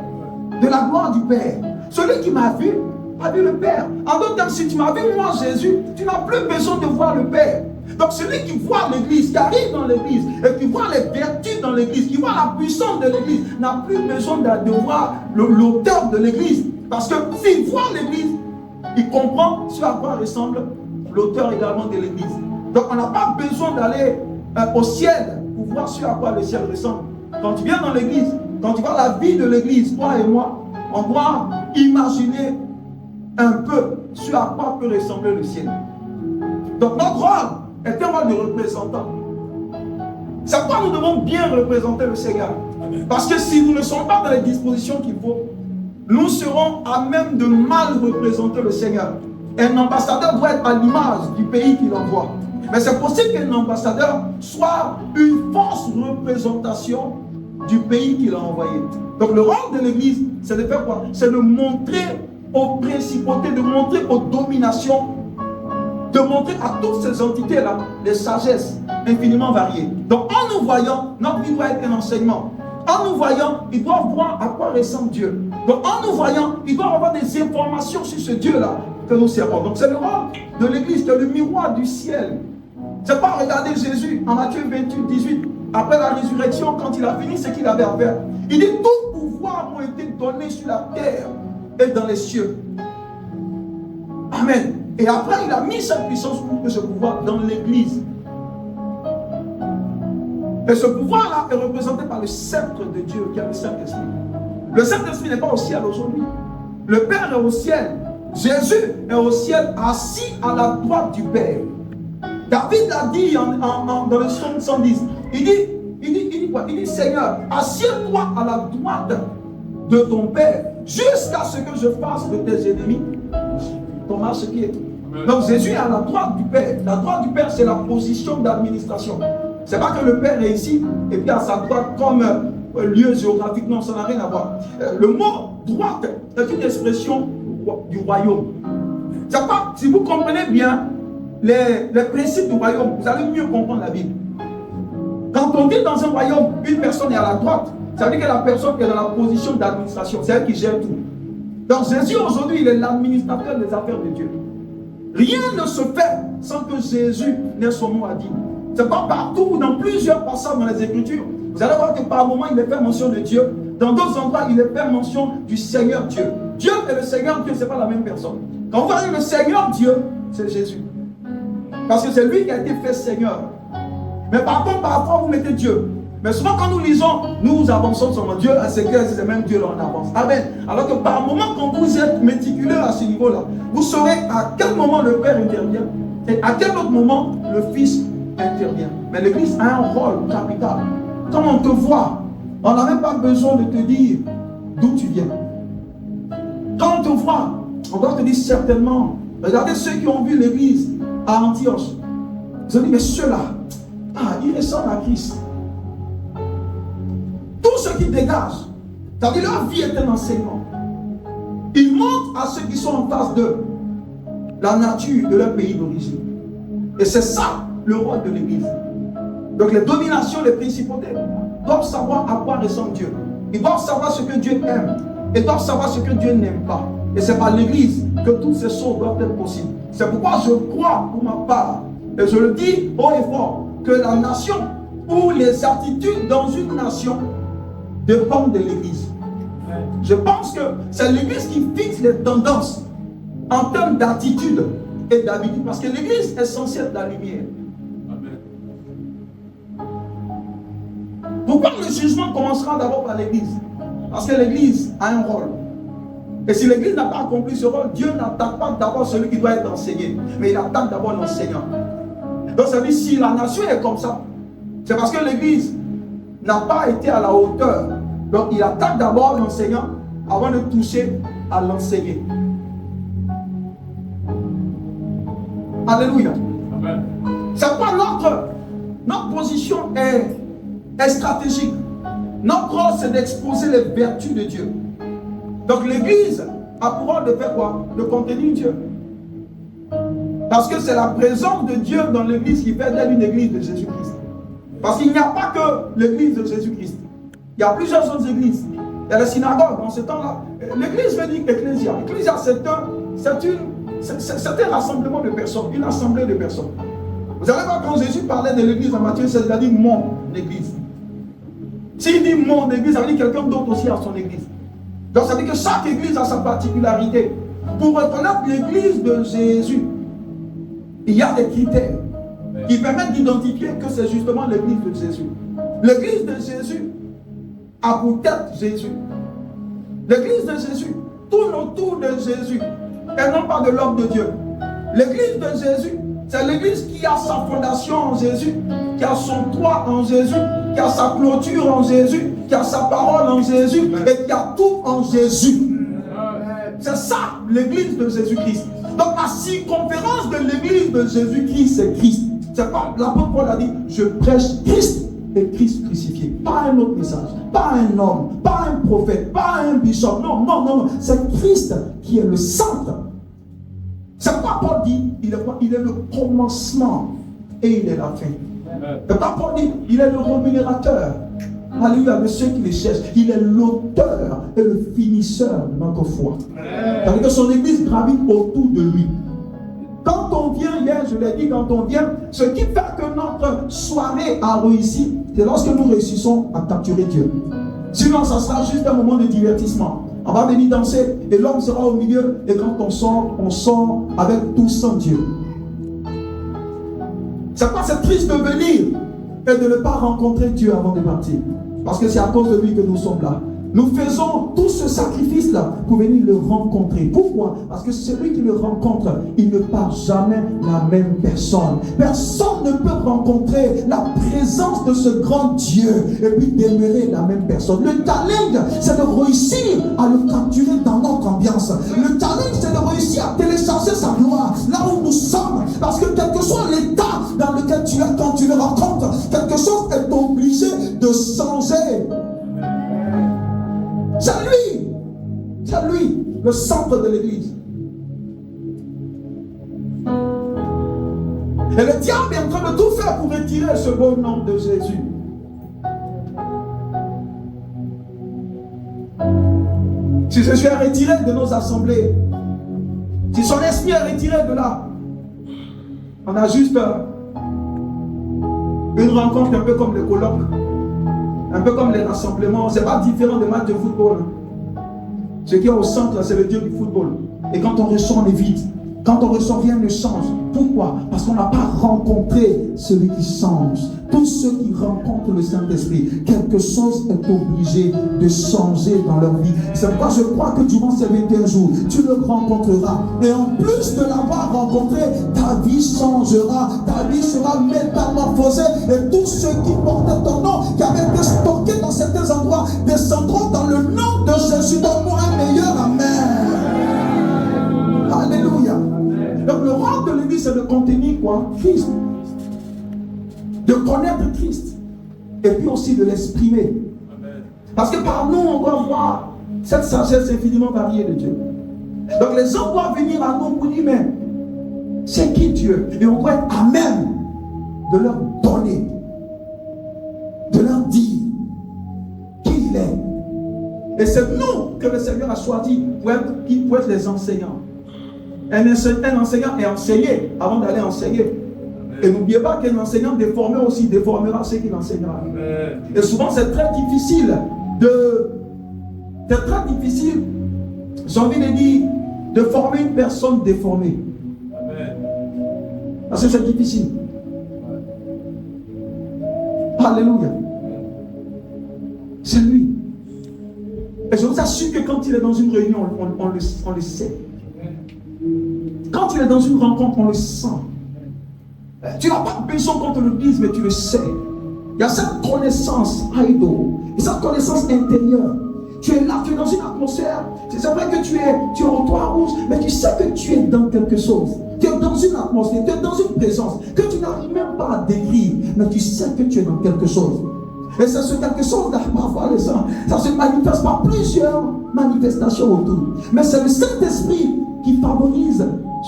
de la gloire du Père. Celui qui m'a vu a vu le Père. En d'autres termes, si tu m'as vu, moi, Jésus, tu n'as plus besoin de voir le Père. Donc celui qui voit l'Église, qui arrive dans l'Église, et qui voit les vertus dans l'Église, qui voit la puissance de l'Église, n'a plus besoin de voir l'auteur de l'Église. Parce que s'il voit l'Église, il comprend ce à quoi ressemble l'auteur également de l'Église. Donc on n'a pas besoin d'aller au ciel pour voir ce à quoi le ciel ressemble. Quand tu viens dans l'église, quand tu vois la vie de l'église, toi et moi, on doit imaginer un peu ce à quoi peut ressembler le ciel. Donc notre rôle est un rôle de représentant. C'est pourquoi nous devons bien représenter le Seigneur. Parce que si nous ne sommes pas dans les dispositions qu'il faut, nous serons à même de mal représenter le Seigneur. Un ambassadeur doit être à l'image du pays qu'il envoie. Mais c'est possible qu'un ambassadeur soit une fausse représentation du pays qu'il a envoyé. Donc le rôle de l'Église, c'est de faire quoi? C'est de montrer aux principautés, de montrer aux dominations, de montrer à toutes ces entités-là des sagesses infiniment variées. Donc en nous voyant, notre vie doit être un enseignement. En nous voyant, ils doivent voir à quoi ressemble Dieu. Donc en nous voyant, ils doivent avoir des informations sur ce Dieu-là que nous servons. Donc c'est le rôle de l'Église, c'est le miroir du ciel. C'est pas regarder Jésus en Matthieu 28, 18, après la résurrection, quand il a fini ce qu'il avait à faire. Il dit, tout pouvoir m'a été donné sur la terre et dans les cieux. Amen. Et après, il a mis sa puissance pour ce pouvoir dans l'Église. Et ce pouvoir-là est représenté par le sceptre de Dieu, qui est le Saint-Esprit. Le Saint-Esprit n'est pas au ciel aujourd'hui. Le Père est au ciel. Jésus est au ciel, assis à la droite du Père. David a dit dans le psaume 110, il dit quoi? Il dit, Seigneur, assieds-toi à la droite de ton Père, jusqu'à ce que je fasse de tes ennemis ton marchepied. Donc Jésus est à la droite du Père. La droite du Père, c'est la position d'administration. C'est pas que le Père est ici, et puis à sa droite comme lieu géographique, non, ça n'a rien à voir. Le mot droite est une expression du royaume. C'est pas, si vous comprenez bien les principes du royaume, vous allez mieux comprendre la Bible. Quand on dit dans un royaume, une personne est à la droite, ça veut dire que la personne est dans la position d'administration, c'est elle qui gère tout. Donc Jésus aujourd'hui, il est l'administrateur des affaires de Dieu. Rien ne se fait sans que Jésus n'ait son mot à dire. C'est pas partout, dans plusieurs passages dans les Écritures. Vous allez voir que par moments, il est fait mention de Dieu. Dans d'autres endroits, il est fait mention du Seigneur Dieu. Dieu et le Seigneur Dieu, ce n'est pas la même personne. Quand vous voyez le Seigneur Dieu, c'est Jésus. Parce que c'est lui qui a été fait Seigneur. Mais par contre, parfois, vous mettez Dieu. Mais souvent, quand nous lisons, nous avançons sur Dieu, c'est clair, c'est même Dieu, là, on avance. Amen. Alors que par moment, quand vous êtes méticuleux à ce niveau-là, vous saurez à quel moment le Père intervient et à quel autre moment le Fils intervient. Mais l'Église a un rôle capital. Quand on te voit, on n'a même pas besoin de te dire d'où tu viens. Quand on te voit, on doit te dire certainement. Regardez ceux qui ont vu l'Église à Antioche. Ils ont dit, mais ceux-là, ils ressemblent à Christ. Tout ce qui dégage, c'est-à-dire leur vie est un enseignement. Ils montrent à ceux qui sont en face d'eux la nature de leur pays d'origine. Et c'est ça le rôle de l'Église. Donc les dominations, les principautés doivent savoir à quoi ressemble Dieu. Ils doivent savoir ce que Dieu aime. Ils doivent savoir ce que Dieu n'aime pas. Et c'est par l'Église que toutes ces choses doivent être possibles. C'est pourquoi je crois pour ma part, et je le dis haut et fort, que la nation ou les attitudes dans une nation dépendent de l'Église. Je pense que c'est l'Église qui fixe les tendances en termes d'attitude et d'habitude. Parce que l'Église est censée être la lumière. Pourquoi le jugement commencera d'abord par l'Église? Parce que l'Église a un rôle. Et si l'Église n'a pas accompli ce rôle, Dieu n'attaque pas d'abord celui qui doit être enseigné, mais il attaque d'abord l'enseignant. Donc ça veut dire, si la nation est comme ça, c'est parce que l'Église n'a pas été à la hauteur. Donc il attaque d'abord l'enseignant avant de toucher à l'enseigner. Alléluia. Amen. C'est pourquoi notre position est stratégique. Notre rôle, c'est d'exposer les vertus de Dieu. Donc l'Église a pour rôle de faire quoi? De contenir Dieu. Parce que c'est la présence de Dieu dans l'Église qui fait d'elle une Église de Jésus-Christ. Parce qu'il n'y a pas que l'Église de Jésus-Christ. Il y a plusieurs autres églises. Il y a la synagogue dans ce temps-là. L'Église veut dire ecclésia. Ecclésia, c'est un rassemblement de personnes, une assemblée de personnes. Vous allez voir, quand Jésus parlait de l'Église en Matthieu 16, il a dit mon Église. S'il dit mon Église, ça veut dire quelqu'un d'autre aussi a son Église. Donc ça veut dire que chaque Église a sa particularité. Pour reconnaître l'Église de Jésus, il y a des critères qui permettent d'identifier que c'est justement l'Église de Jésus. L'Église de Jésus a pour tête Jésus. L'Église de Jésus tourne autour de Jésus et non pas de l'homme de Dieu. L'Église de Jésus, c'est l'Église qui a sa fondation en Jésus, qui a son toit en Jésus, qui a sa clôture en Jésus, qui a sa parole en Jésus et qui a tout en Jésus. C'est ça l'Église de Jésus-Christ. Donc la circonférence de l'Église de Jésus-Christ, c'est Christ. C'est pas l'apôtre Paul a dit, je prêche Christ et Christ crucifié. Pas un autre message, pas un homme, pas un prophète, pas un bishop. Non, non, non. C'est Christ qui est le centre. C'est quoi Paul dit? Il est le commencement et il est la fin. C'est pas Paul dit, il est le rémunérateur. Alléluia, de ceux qui les cherchent. Il est l'auteur et le finisseur de notre foi. C'est-à-dire que son église gravite autour de lui. Quand on vient, hier je l'ai dit, quand on vient, ce qui fait que notre soirée a réussi, c'est lorsque nous réussissons à capturer Dieu. Sinon, ça sera juste un moment de divertissement. On va venir danser et l'homme sera au milieu. Et quand on sort avec tout sans Dieu. C'est pas c'est triste de venir et de ne pas rencontrer Dieu avant de partir. Parce que c'est à cause de lui que nous sommes là. Nous faisons tout ce sacrifice-là pour venir le rencontrer. Pourquoi? Parce que celui qui le rencontre, il ne part jamais la même personne. Personne ne peut rencontrer la présence de ce grand Dieu et puis demeurer la même personne. Le challenge, c'est de réussir à le capturer dans notre ambiance. Le challenge, c'est de réussir à télécharger sa gloire là où nous sommes. Parce que quel que soit l'état dans lequel tu es quand tu le rencontres, quelque chose est obligé de changer. C'est lui, le centre de l'église. Et le diable est en train de tout faire pour retirer ce beau nom de Jésus. Si Jésus est retiré de nos assemblées, si son esprit est retiré de là, on a juste Une rencontre un peu comme les colloques, un peu comme les rassemblements. Ce n'est pas différent des matchs de football. Ce qui est au centre, c'est le Dieu du football. Et quand on ressort, on est vide. Quand on ressort, rien ne change. Pourquoi? Parce qu'on n'a pas rencontré celui qui change. Tous ceux qui rencontrent le Saint-Esprit, quelque chose est obligé de changer dans leur vie. C'est pourquoi je crois que durant ces 21 jours, tu le rencontreras. Et en plus de l'avoir rencontré, ta vie changera. Ta vie sera métamorphosée. Et tous ceux qui portaient ton nom, qui avaient été stockés dans certains endroits, descendront dans le nom de Jésus. Donne-moi un meilleur amen. Alléluia. Donc le rôle de l'Église, c'est de contenir quoi? Christ. De connaître Christ. Et puis aussi de l'exprimer. Parce que par nous, on doit voir cette sagesse infiniment variée de Dieu. Donc les gens doivent venir à nous pour dire, mais c'est qui Dieu? Et on doit être à même de leur donner, de leur dire qui il est. Et c'est nous que le Seigneur a choisi pour être les enseignants. Un enseignant est enseigné avant d'aller enseigner. Et n'oubliez pas qu'un enseignant déformé aussi déformera ceux qu'il enseignera. Et souvent c'est très difficile j'ai envie de dire, de former une personne déformée. Parce que c'est difficile. Alléluia. C'est lui. Et je vous assure que quand il est dans une réunion, on le sait. Quand il est dans une rencontre, on le sent. Tu n'as pas besoin qu'on te le dise, mais tu le sais. Il y a cette connaissance, et cette connaissance intérieure. Tu es là, tu es dans une atmosphère. C'est vrai que tu es en toit rouge, mais tu sais que tu es dans quelque chose. Tu es dans une atmosphère, tu es dans une présence que tu n'arrives même pas à décrire, mais tu sais que tu es dans quelque chose. Et c'est ce quelque chose, parfois, ça se manifeste par plusieurs manifestations autour. Mais c'est le Saint-Esprit qui favorise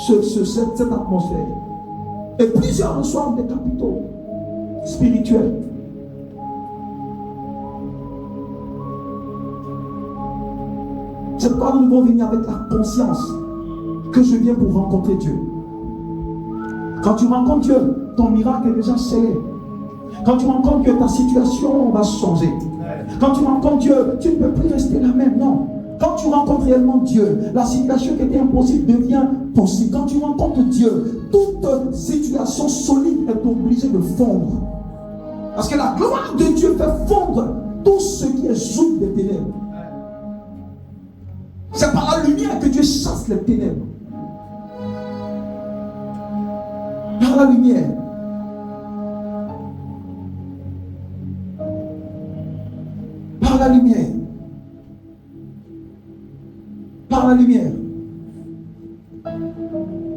cette atmosphère. Et plusieurs reçoivent des capitaux spirituels. C'est pourquoi nous devons venir avec la conscience que je viens pour rencontrer Dieu. Quand tu rencontres Dieu, ton miracle est déjà scellé. Quand tu rencontres Dieu, ta situation va changer. Quand tu rencontres Dieu, tu ne peux plus rester la même, non. Quand tu rencontres réellement Dieu, la situation qui était impossible devient possible. Quand tu rencontres Dieu, toute situation solide est obligée de fondre. Parce que la gloire de Dieu fait fondre tout ce qui est joug des ténèbres. C'est par la lumière que Dieu chasse les ténèbres. Par la lumière. Par la lumière. Par la lumière.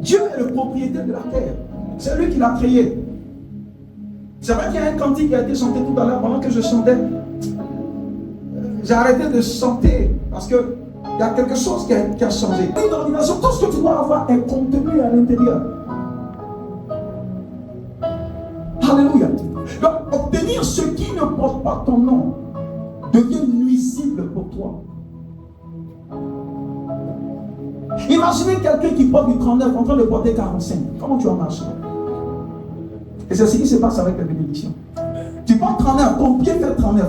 Dieu est le propriétaire de la terre. C'est lui qui l'a créé. C'est vrai qu'il y a un cantique qui a été chanté tout à l'heure pendant que je chantais. J'ai arrêté de chanter parce que il y a quelque chose qui a changé. Une ordination, tout ce que tu dois avoir est contenu à l'intérieur. Alléluia. Donc, obtenir ce qui ne porte pas ton nom devient nuisible pour toi. Imaginez quelqu'un qui porte du 39 en train de porter 45. Comment tu vas marcher? Et c'est ce qui se passe avec la bénédiction. Tu portes 39, ton pied fait 39.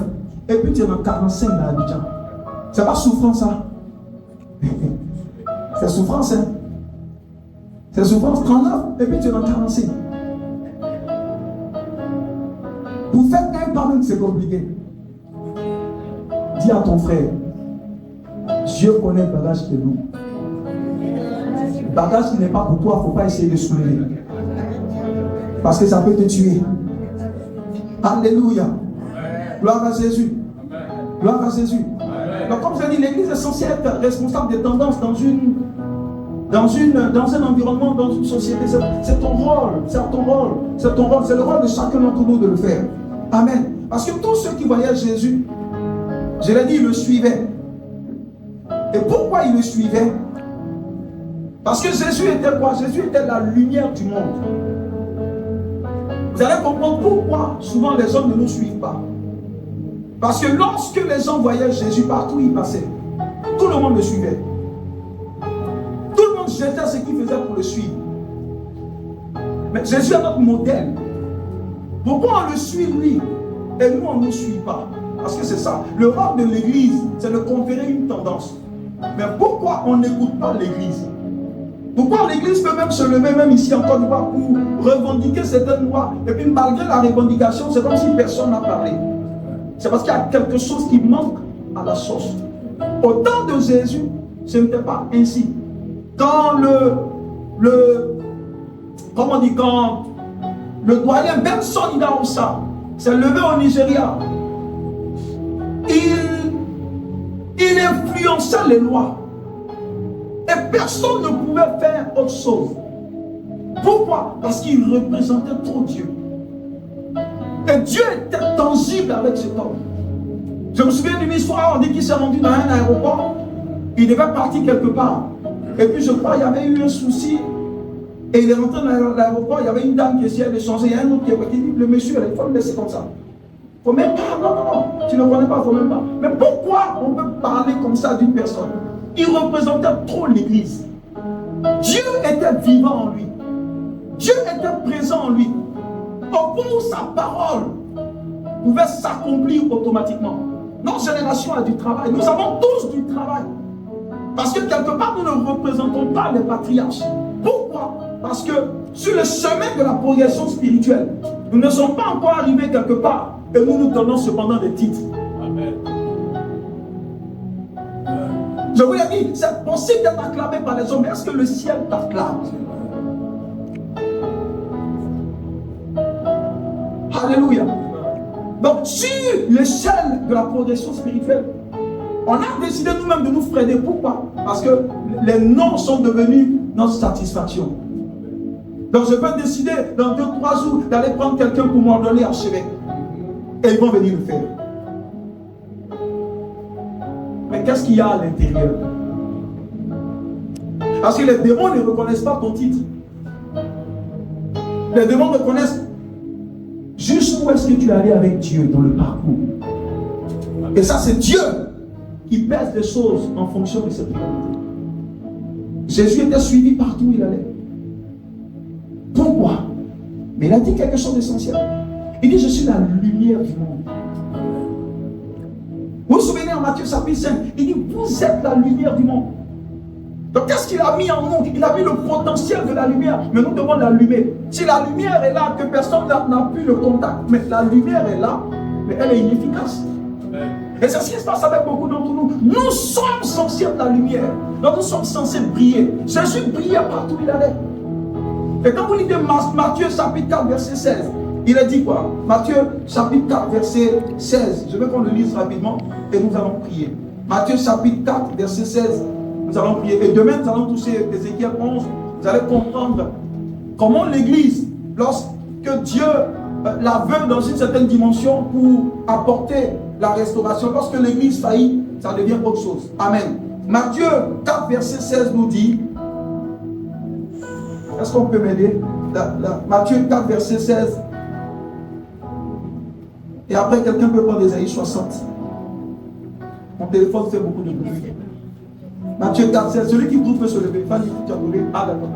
Et puis tu es dans 45 à Abidjan. C'est pas souffrance, ça. C'est souffrance, hein. C'est souffrance 39, et puis tu es dans 45. Pour faire un pas même, c'est compliqué. Dis à ton frère, Dieu connaît le bagage qui est lourd. Le bagage qui n'est pas pour toi, il ne faut pas essayer de soulever. Parce que ça peut te tuer. Alléluia. Gloire à Jésus. Gloire à Jésus. Donc, comme je dis, l'Église est censée être responsable des tendances dans un environnement, dans une société. C'est ton rôle. C'est ton rôle. C'est ton rôle. C'est le rôle de chacun d'entre nous de le faire. Amen. Parce que tous ceux qui voyaient Jésus, je l'ai dit, ils le suivaient. Et pourquoi ils le suivaient? Parce que Jésus était quoi? Jésus était la lumière du monde. Vous allez comprendre pourquoi souvent les hommes ne nous suivent pas. Parce que lorsque les gens voyaient Jésus partout où il passait, tout le monde le suivait. Tout le monde jetait ce qu'il faisait pour le suivre. Mais Jésus est notre modèle. Pourquoi on le suit lui et nous on ne nous suit pas? Parce que c'est ça. Le rôle de l'église, c'est de conférer une tendance. Mais pourquoi on n'écoute pas l'église? Pourquoi l'église peut même se lever, même ici en Côte d'Ivoire, pour revendiquer certaines lois, et puis malgré la revendication, c'est comme si personne n'a parlé. C'est parce qu'il y a quelque chose qui manque à la sauce. Au temps de Jésus, ce n'était pas ainsi. Quand comment on dit, quand le doyen Benson Idahosa s'est levé au Nigeria, il influençait les lois. Et personne ne pouvait faire autre chose. Pourquoi? Parce qu'il représentait trop Dieu. Et Dieu était tangible avec cet homme. Je me souviens d'une histoire, on dit qu'il s'est rendu dans un aéroport. Il devait partir quelque part. Et puis je crois qu'il y avait eu un souci. Et il est rentré dans l'aéroport, il y avait une dame qui essayait de changer. Il y a un autre qui dit, le monsieur, il faut le laisser comme ça. Il ne faut même pas, non, tu ne connais pas, il ne faut même pas. Mais pourquoi on peut parler comme ça d'une personne? Il représentait trop l'église. Dieu était vivant en lui. Dieu était présent en lui. Au point où sa parole pouvait s'accomplir automatiquement. Notre génération a du travail. Nous avons tous du travail. Parce que quelque part, nous ne représentons pas les patriarches. Pourquoi? Parce que sur le chemin de la progression spirituelle, nous ne sommes pas encore arrivés quelque part et nous nous donnons cependant des titres. Amen. Je vous l'ai dit, c'est possible d'être acclamé par les hommes, mais est-ce que le ciel t'acclame? Alléluia. Donc, sur l'échelle de la progression spirituelle, on a décidé nous-mêmes de nous freiner. Pourquoi? Parce que les noms sont devenus notre satisfaction. Donc, je peux décider dans 2-3 jours d'aller prendre quelqu'un pour m'ordonner archevêque. Et ils vont venir le faire. Mais qu'est-ce qu'il y a à l'intérieur? Parce que les démons ne reconnaissent pas ton titre. Les démons reconnaissent juste où est-ce que tu es allé avec Dieu dans le parcours. Et ça, c'est Dieu qui pèse les choses en fonction de ses priorités. Jésus était suivi partout où il allait. Pourquoi? Mais il a dit quelque chose d'essentiel. Il dit, je suis la lumière du monde. Vous vous souvenez en Matthieu chapitre 5, il dit, vous êtes la lumière du monde. Donc qu'est-ce qu'il a mis en nous? Il a mis le potentiel de la lumière, mais nous devons l'allumer. Si la lumière est là, que personne n'a plus le contact, mais la lumière est là, mais elle est inefficace. Et c'est ce qui se passe avec beaucoup d'entre nous. Nous sommes censés être la lumière. Donc nous sommes censés briller. Jésus brillait partout où il allait. Et quand vous lisez Matthieu chapitre 4, verset 16, il a dit quoi? Matthieu chapitre 4, verset 16. Je veux qu'on le lise rapidement et nous allons prier. Matthieu chapitre 4, verset 16. Nous allons prier. Et demain, nous allons toucher Ézéchiel 11. Vous allez comprendre comment l'Église, lorsque Dieu la veut dans une certaine dimension pour apporter la restauration, lorsque l'Église faillit, ça devient autre chose. Amen. Matthieu 4, verset 16 nous dit, est-ce qu'on peut m'aider? Matthieu 4, verset 16. Et après, quelqu'un peut prendre Ésaïe 60. Mon téléphone fait beaucoup de bruit. Matthieu 4, 16. Celui qui trouve peut se lever. Pas du tout, tu as donné. Ah, d'accord.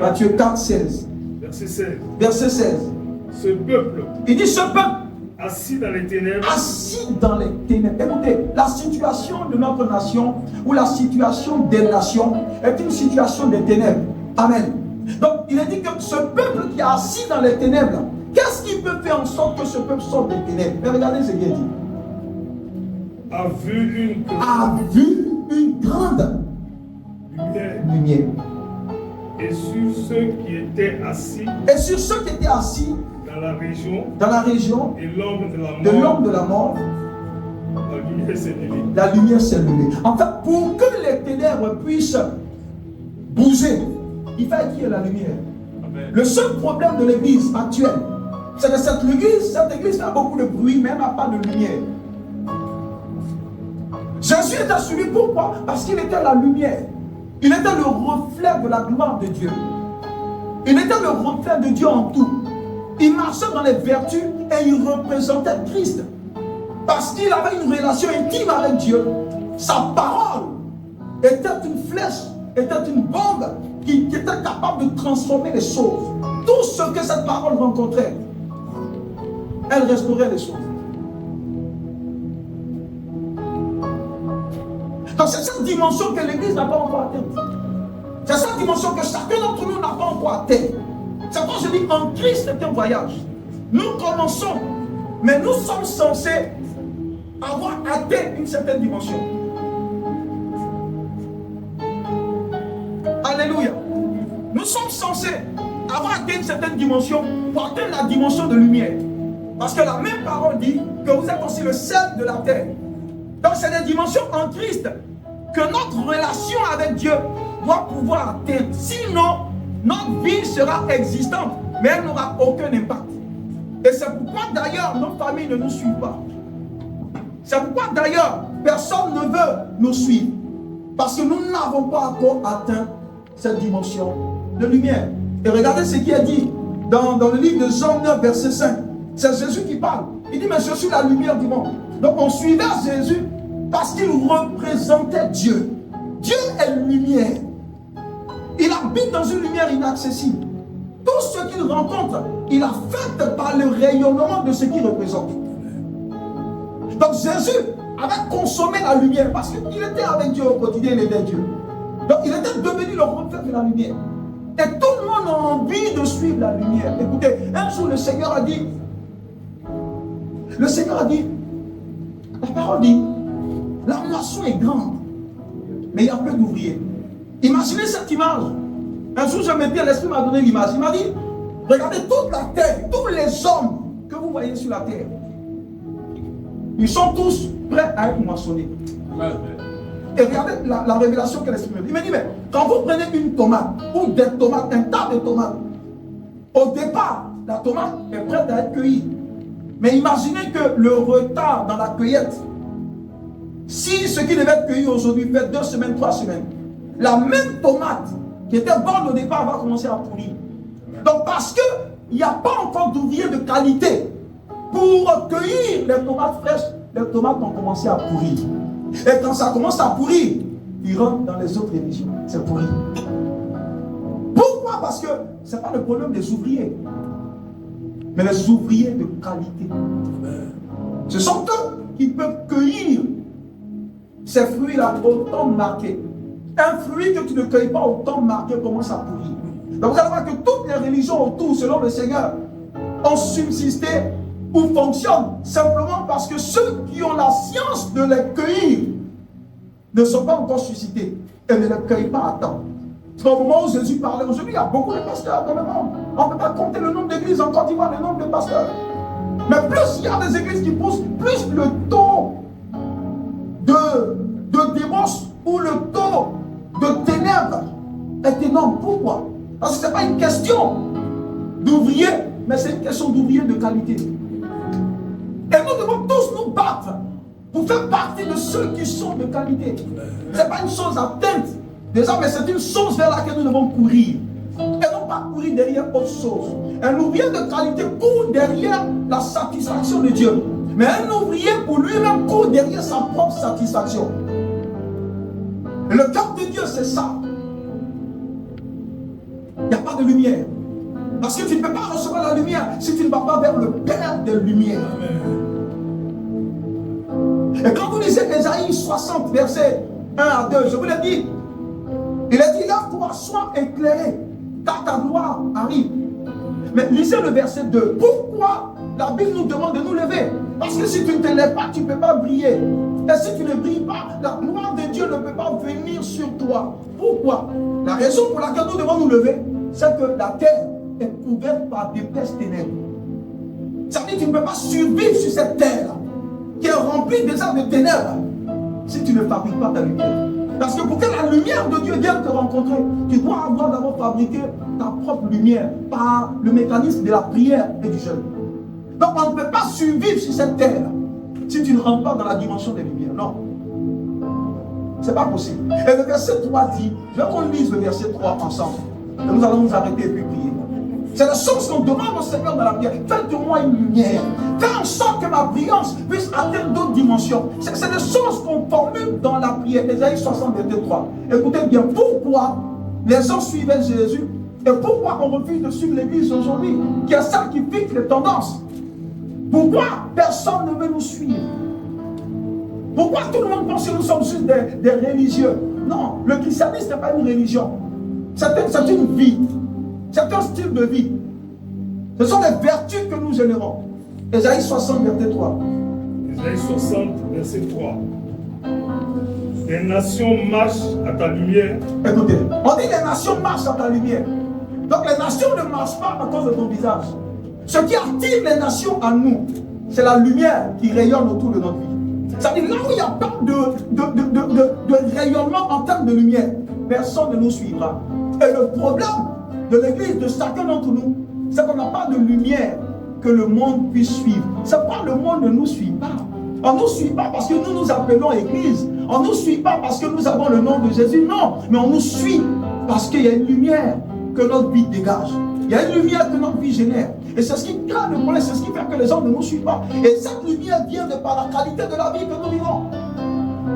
Matthieu 4, 16. Verset 16. Verset 16. Ce peuple. Il dit ce peuple. Assis dans les ténèbres. Assis dans les ténèbres. Écoutez, la situation de notre nation ou la situation des nations est une situation des ténèbres. Amen. Donc, il est dit que ce peuple qui est assis dans les ténèbres, qu'est-ce qui peut faire en sorte que ce peuple sorte des ténèbres? Mais regardez ce qu'il dit. A vu une grande lumière. Et sur ceux qui étaient assis. Dans la région. De l'homme de la mort. La lumière s'est levée. En fait, pour que les ténèbres puissent bouger, il fallait qu'il y ait la lumière. Amen. Le seul problème de l'église actuelle, c'est que cette église a beaucoup de bruit, mais elle n'a pas de lumière. Jésus était suivi, pourquoi? Parce qu'il était la lumière. Il était le reflet de la gloire de Dieu. Il était le reflet de Dieu en tout. Il marchait dans les vertus et il représentait Christ. Parce qu'il avait une relation intime avec Dieu. Sa parole était une flèche, était une bombe qui était capable de transformer les choses. Tout ce que cette parole rencontrait, elle restaurait les choses. Donc c'est cette dimension que l'Église n'a pas encore atteinte. C'est cette dimension que chacun d'entre nous n'a pas encore atteinte. C'est pourquoi je dis en Christ c'est un voyage. Nous commençons, mais nous sommes censés avoir atteint une certaine dimension. Alléluia. Nous sommes censés avoir atteint une certaine dimension pour atteindre la dimension de lumière. Parce que la même parole dit que vous êtes aussi le sel de la terre. Donc c'est des dimensions en Christ que notre relation avec Dieu doit pouvoir atteindre. Sinon, notre vie sera existante, mais elle n'aura aucun impact. Et c'est pourquoi d'ailleurs nos familles ne nous suivent pas. C'est pourquoi d'ailleurs personne ne veut nous suivre. Parce que nous n'avons pas encore atteint cette dimension de lumière. Et regardez ce qui est dit dans le livre de Jean 9, verset 5. C'est Jésus qui parle. Il dit, mais je suis la lumière du monde. Donc on suivait Jésus parce qu'il représentait Dieu. Dieu est lumière. Il habite dans une lumière inaccessible. Tout ce qu'il rencontre, il affecte par le rayonnement de ce qu'il représente. Donc Jésus avait consommé la lumière parce qu'il était avec Dieu au quotidien, il était Dieu. Donc il était devenu le reflet de la lumière. Et tout le monde a envie de suivre la lumière. Écoutez, un jour le Seigneur a dit, la parole dit, la moisson est grande, mais il y a peu d'ouvriers. Imaginez cette image. Un jour, l'Esprit m'a donné l'image. Il m'a dit, regardez toute la terre, tous les hommes que vous voyez sur la terre, ils sont tous prêts à être moissonnés. Et regardez la révélation que l'Esprit me dit. Il me dit, mais quand vous prenez une tomate, ou des tomates, un tas de tomates, au départ, la tomate est prête à être cueillie. Mais imaginez que le retard dans la cueillette, si ce qui devait être cueilli aujourd'hui fait 2 semaines, 3 semaines, la même tomate qui était bonne au départ va commencer à pourrir. Donc parce qu'il n'y a pas encore d'ouvriers de qualité pour cueillir les tomates fraîches, les tomates ont commencé à pourrir. Et quand ça commence à pourrir, ils rentrent dans les autres religions. C'est pourri. Pourquoi? Parce que ce n'est pas le problème des ouvriers, mais les ouvriers de qualité. Ce sont eux qui peuvent cueillir ces fruits-là au temps marqué. Un fruit que tu ne cueilles pas au temps marqué commence à pourrir. Donc vous allez voir que toutes les religions autour, selon le Seigneur, ont subsisté ou fonctionnent simplement parce que ceux qui ont la science de les cueillir ne sont pas encore suscités et ne les cueillent pas à temps. Au moment où Jésus parlait, aujourd'hui il y a beaucoup de pasteurs dans le monde. On ne peut pas compter le nombre d'églises en Côte d'Ivoire, le nombre de pasteurs. Mais plus il y a des églises qui poussent, plus le taux de débauche ou le taux de ténèbres est énorme. Pourquoi? Parce que ce n'est pas une question d'ouvriers, mais c'est une question d'ouvriers de qualité. Et nous devons tous nous battre pour faire partie de ceux qui sont de qualité. Ce n'est pas une chose atteinte déjà, mais c'est une chose vers laquelle nous devons courir. Et non pas courir derrière autre chose. Un ouvrier de qualité court derrière la satisfaction de Dieu. Mais un ouvrier pour lui-même court derrière sa propre satisfaction. Et le cœur de Dieu, c'est ça. Il n'y a pas de lumière. Parce que tu ne peux pas recevoir la lumière si tu ne vas pas vers le Père des lumières. Et quand vous lisez Ésaïe 60, versets 1 à 2, je vous l'ai dit, il est dit, lève-toi, sois éclairé, car ta gloire arrive. Mais lisez le verset 2. Pourquoi la Bible nous demande de nous lever? Parce que si tu ne te lèves pas, tu ne peux pas briller. Et si tu ne brilles pas, la gloire de Dieu ne peut pas venir sur toi. Pourquoi? La raison pour laquelle nous devons nous lever, c'est que la terre est couverte par d'épaisses ténèbres. Ça veut dire que tu ne peux pas survivre sur cette terre qui est remplie déjà de ténèbres si tu ne fabriques pas ta lumière. Parce que pour que la lumière de Dieu vienne te rencontrer, tu dois avoir d'abord fabriqué ta propre lumière par le mécanisme de la prière et du jeûne. Donc on ne peut pas survivre sur cette terre si tu ne rentres pas dans la dimension des lumières. Non. C'est pas possible. Et le verset 3 dit, je veux qu'on lise le verset 3 ensemble. Et nous allons nous arrêter et puis prier. C'est la chose qu'on demande au Seigneur dans la prière. Fais de moi une lumière. Fais en sorte que ma brillance puisse atteindre d'autres dimensions. C'est des choses qu'on formule dans la prière. Ésaïe 60, verset 3. Écoutez bien, pourquoi les gens suivaient Jésus et pourquoi on refuse de suivre l'Église aujourd'hui, qui est celle qui fixe les tendances. Pourquoi personne ne veut nous suivre? Pourquoi tout le monde pense que nous sommes juste des religieux? Non, le christianisme n'est pas une religion. C'est une vie. C'est un style de vie. Ce sont les vertus que nous générons. Ésaïe 60, verset 3. Ésaïe 60, verset 3. Les nations marchent à ta lumière. Écoutez, on dit les nations marchent à ta lumière. Donc les nations ne marchent pas à cause de ton visage. Ce qui attire les nations à nous, c'est la lumière qui rayonne autour de notre vie. C'est-à-dire là où il n'y a pas de rayonnement en termes de lumière, personne ne nous suivra. Et le problème de l'église, de chacun d'entre nous, c'est qu'on n'a pas de lumière que le monde puisse suivre. C'est pas le monde ne nous suit pas. On ne nous suit pas parce que nous nous appelons église. On ne nous suit pas parce que nous avons le nom de Jésus. Non, mais on nous suit parce qu'il y a une lumière que notre vie dégage. Il y a une lumière que notre vie génère. Et c'est ce qui crée le problème, c'est ce qui fait que les gens ne nous suivent pas. Et cette lumière vient de par la qualité de la vie que nous vivons.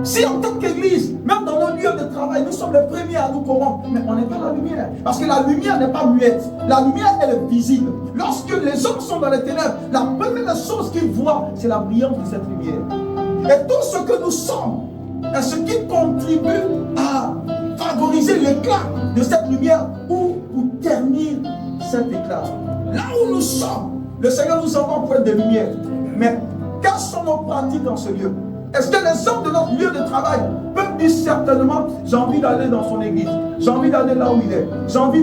Si en tant qu'église, même dans nos lieux de travail, nous sommes les premiers à nous corrompre, mais on n'est pas la lumière. Parce que la lumière n'est pas muette. La lumière, elle est visible. Lorsque les hommes sont dans les ténèbres, la première chose qu'ils voient, c'est la brillance de cette lumière. Et tout ce que nous sommes, est ce qui contribue à favoriser l'éclat de cette lumière ou pour ternir cet éclat. Là où nous sommes, le Seigneur nous envoie pour être des lumières. Mais quelles sont nos pratiques dans ce lieu? Est-ce que les hommes de notre lieu de travail peuvent dire certainement, j'ai envie d'aller dans son église, j'ai envie d'aller là où il est, j'ai envie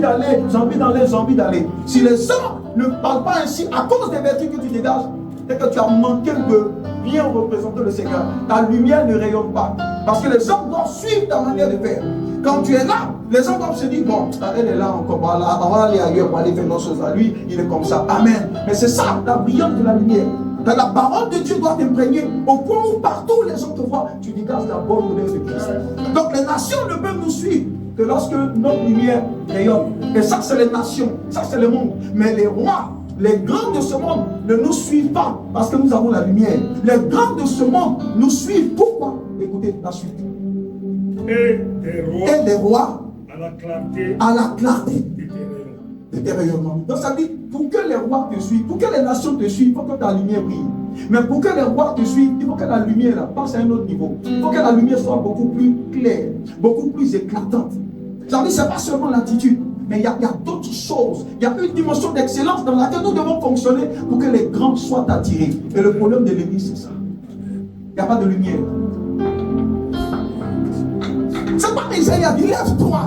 d'aller. Si les hommes ne parlent pas ainsi à cause des vertus que tu dégages, c'est que tu as manqué de bien représenter le Seigneur. Ta lumière ne rayonne pas. Parce que les hommes doivent suivre ta manière de faire. Quand tu es là, les gens doivent se dire, bon, elle est là encore, on va aller ailleurs pour aller faire nos choses à lui, il est comme ça. Amen. Mais c'est ça, la brillance de la lumière. Quand la parole de Dieu doit t'imprégner au point où partout les gens te voient, tu dégages la bonne odeur de Christ. Donc les nations ne peuvent nous suivre que lorsque notre lumière rayonne. Et ça, c'est les nations, ça, c'est le monde. Mais les rois, les grands de ce monde ne nous suivent pas parce que nous avons la lumière. Les grands de ce monde nous suivent. Pourquoi? Écoutez la suite. Et des rois à la clarté de tes rayonnements. Donc ça dit, pour que les rois te suivent, pour que les nations te suivent, il faut que ta lumière brille. Mais pour que les rois te suivent, il faut que la lumière là, passe à un autre niveau. Il faut que la lumière soit beaucoup plus claire, beaucoup plus éclatante. Ça dit, ce n'est pas seulement l'attitude, mais il y a d'autres choses. Il y a une dimension d'excellence dans laquelle nous devons fonctionner pour que les grands soient attirés. Et le problème de l'église, c'est ça. Il n'y a pas de lumière. C'est pas Isaïe a dit, lève-toi,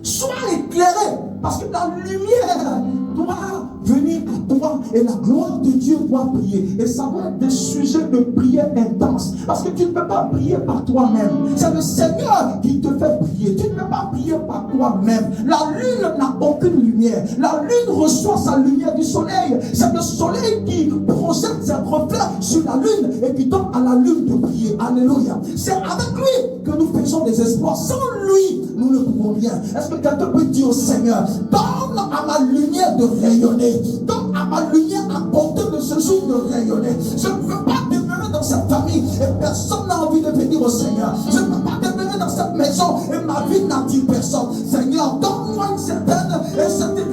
sois éclairé, parce que la lumière doit venir à toi et la gloire de Dieu doit briller. Et ça doit être des sujets de prière intense, parce que tu ne peux pas prier par toi-même. C'est le Seigneur qui te fait prier. Tu ne peux pas prier par toi-même. La lune n'a aucune lumière. La lune reçoit sa lumière du soleil. C'est le soleil qui projette ses reflets sur la lune et qui donne à la lune de briller. Alléluia. C'est avec lui que nous faisons des espoirs. Sans lui, nous ne pouvons rien. Est-ce que quelqu'un peut dire au Seigneur, donne à ma lumière de rayonner, donne à ma lumière à porter de ce jour de rayonner. Je ne veux pas demeurer dans cette famille et personne n'a envie de venir au Seigneur. Je ne veux pas demeurer dans cette maison et ma vie n'attire personne. Seigneur, donne-moi un certain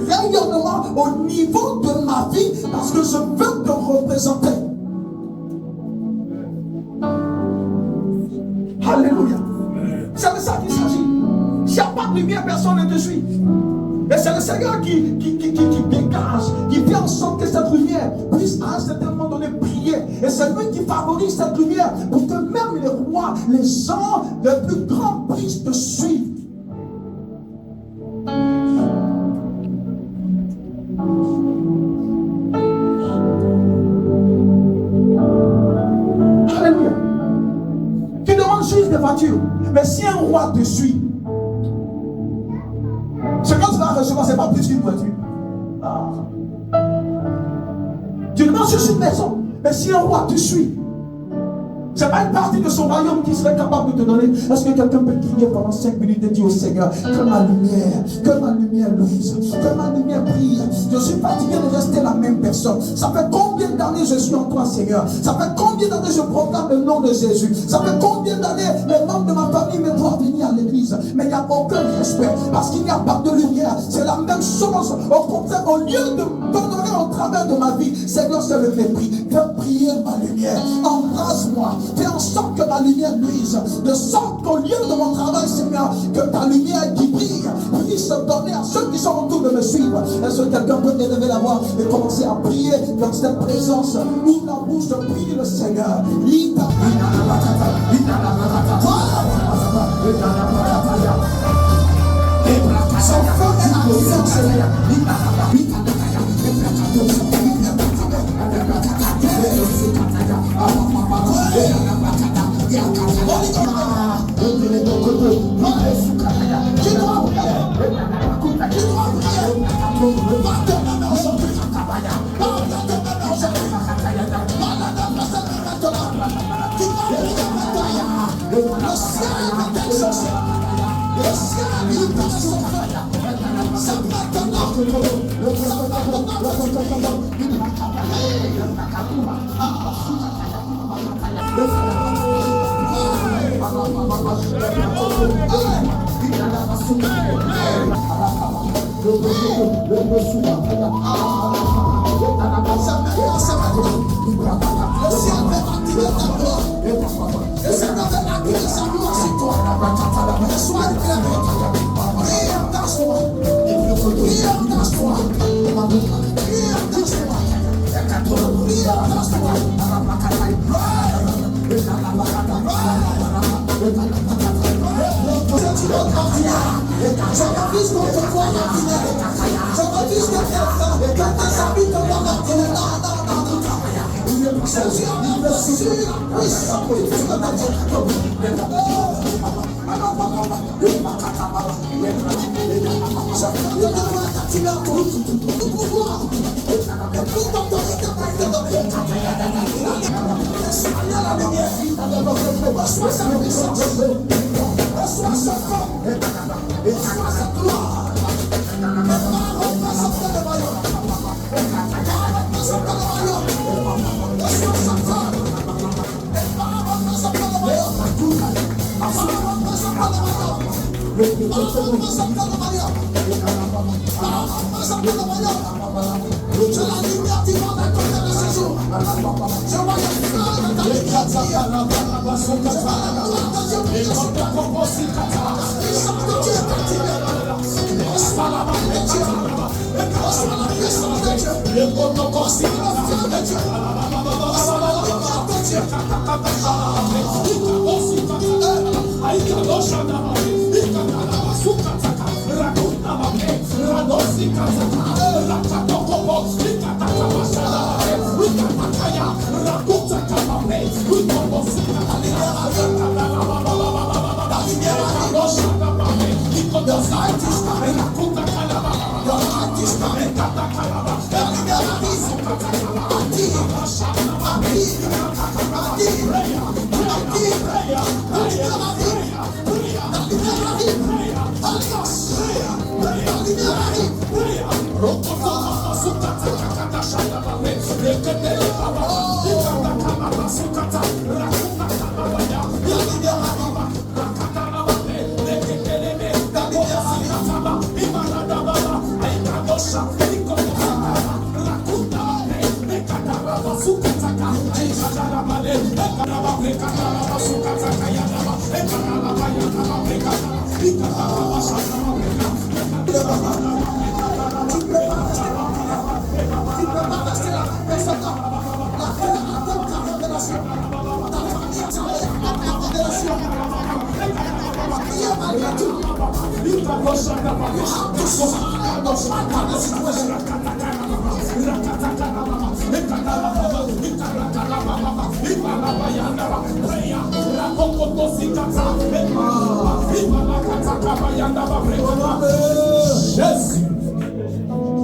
rayonnement au niveau de ma vie parce que je veux te représenter. Alléluia. C'est de ça qu'il s'agit. S'il n'y a pas de lumière, personne ne te suit. Et c'est le Seigneur qui dégage, qui fait en sorte que cette lumière puisse à un certain moment donné briller. Et c'est lui qui favorise cette lumière pour que même les rois, les gens les plus grands puissent te suivre. Alléluia. Tu demandes juste des voitures. Mais si un roi te suit, ce que tu vas recevoir, ce n'est pas plus qu'une voiture. Ah. Tu demandes juste une maison. Mais si un roi te suit, ce n'est pas une partie de son royaume qui serait capable de te donner. Est-ce que quelqu'un peut crier pendant 5 minutes et dire au Seigneur, que ma lumière luise, que ma lumière brille. Je suis fatigué de rester la même personne. Ça fait combien d'années je suis en toi, Seigneur? Ça fait combien d'années je proclame le nom de Jésus? Ça fait combien d'années les membres de ma famille me doivent venir à l'église? Mais il n'y a aucun respect parce qu'il n'y a pas de lumière. C'est la même chose. Au contraire, au lieu de t'honorer au travers de ma vie, Seigneur, c'est le mépris. Fais prier ma lumière. Embrasse-moi. Fais en sorte que ma lumière luise. De sorte qu'au lieu de mon travail, Seigneur, que ta lumière qui brille puisse donner à ceux qui sont autour de me suivre. Est-ce que quelqu'un peut élever la voix et commencer à prier dans cette présence? Ouvre la bouche de prier le Seigneur. Son feu est actif, Seigneur.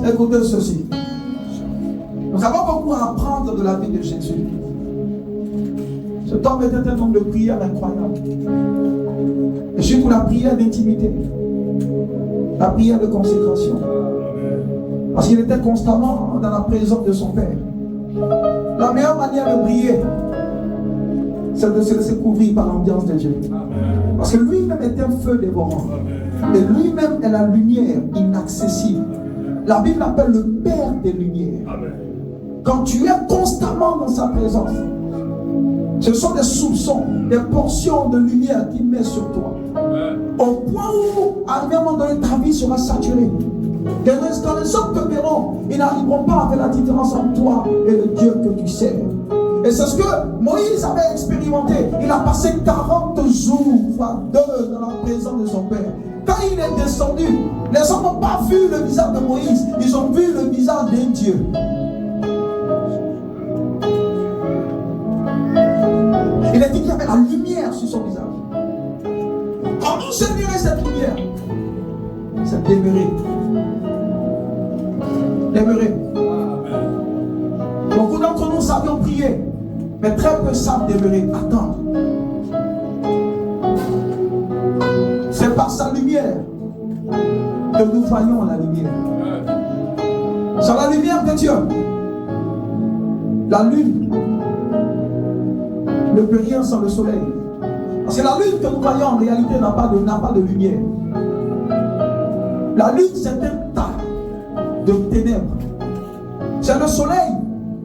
Écoutez ceci. Nous avons beaucoup à apprendre de la vie de Jésus. Cet homme était un homme de prière incroyable. Et surtout la prière d'intimité, la prière de consécration. Parce qu'il était constamment dans la présence de son Père. La meilleure manière de prier, c'est de se laisser couvrir par l'ambiance de Dieu. Parce que lui-même est un feu dévorant. Et lui-même est la lumière inaccessible. La Bible l'appelle le Père des Lumières. Amen. Quand tu es constamment dans sa présence, ce sont des soupçons, des portions de lumière qu'il met sur toi. Au point où, à un moment donné, ta vie sera saturée. Quand les hommes te verront, ils n'arriveront pas à faire la différence entre toi et le Dieu que tu sers. Et c'est ce que Moïse avait expérimenté. Il a passé 40 jours, voire 2, dans la présence de son Père. Quand il est descendu, les hommes n'ont pas vu le visage de Moïse, ils ont vu le visage d'un Dieu. Il a dit qu'il y avait la lumière sur son visage. Comment générer cette lumière? C'est demeurer. Demeurer. Beaucoup d'entre nous savions prier, mais très peu savent demeurer, attendre. C'est par sa lumière que nous voyons la lumière. C'est la lumière de Dieu. La lune ne peut rien sans le soleil. Parce que la lune que nous voyons en réalité n'a pas de lumière. La lune, c'est un tas de ténèbres. C'est le soleil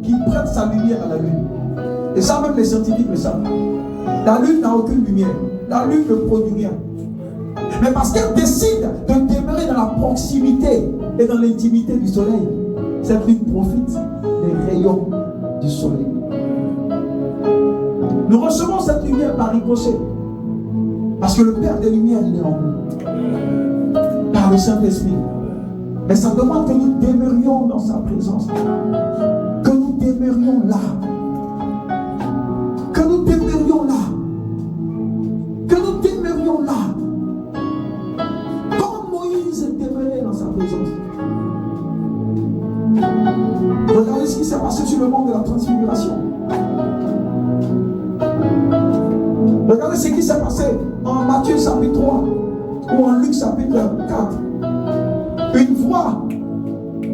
qui prête sa lumière à la lune. Et ça, même les scientifiques le savent. La lune n'a aucune lumière. La lune ne produit rien. Mais parce qu'elle décide de demeurer dans la proximité et dans l'intimité du soleil, cette lune profite des rayons du soleil. Nous recevons cette lumière par ricochet. Parce que le Père des Lumières, il est en nous. Par le Saint-Esprit. Mais ça demande que nous demeurions dans sa présence. Que nous demeurions là. Que nous demeurions là. Que nous demeurions là. Comme Moïse demeurait dans sa présence. Regardez ce qui s'est passé sur le mont de la Transfiguration. Regardez ce qui s'est passé en Matthieu chapitre 3 ou en Luc chapitre 4. Une voix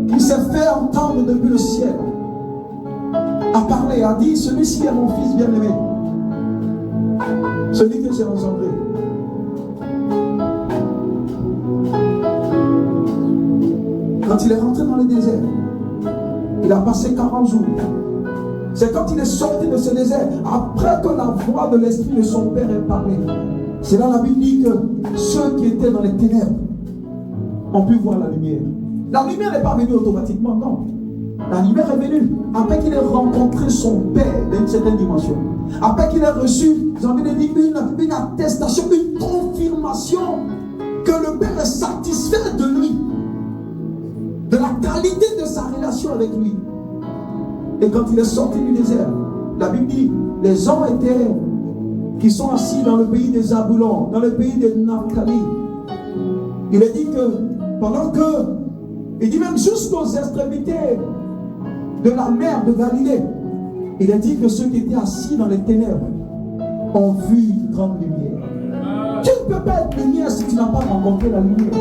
qui s'est fait entendre depuis le ciel a parlé, a dit: celui-ci est mon fils bien-aimé, celui que j'ai engendré. Quand il est rentré dans le désert, il a passé 40 jours. C'est quand il est sorti de ce désert, après que la voix de l'esprit de son Père ait parlé. C'est là la Bible dit que ceux qui étaient dans les ténèbres ont pu voir la lumière. La lumière n'est pas venue automatiquement, non. La lumière est venue après qu'il ait rencontré son Père d'une certaine dimension. Après qu'il ait reçu, j'ai envie de dire, une attestation, une confirmation que le Père est satisfait de lui, de la qualité de sa relation avec lui. Et quand il est sorti du désert, la Bible dit, les hommes qui sont assis dans le pays des Zaboulons, dans le pays de Naphtali. Il est dit que pendant que, il dit même jusqu'aux extrémités de la mer de Galilée, il est dit que ceux qui étaient assis dans les ténèbres ont vu une grande lumière. Tu ne peux pas être lumière si tu n'as pas rencontré la lumière.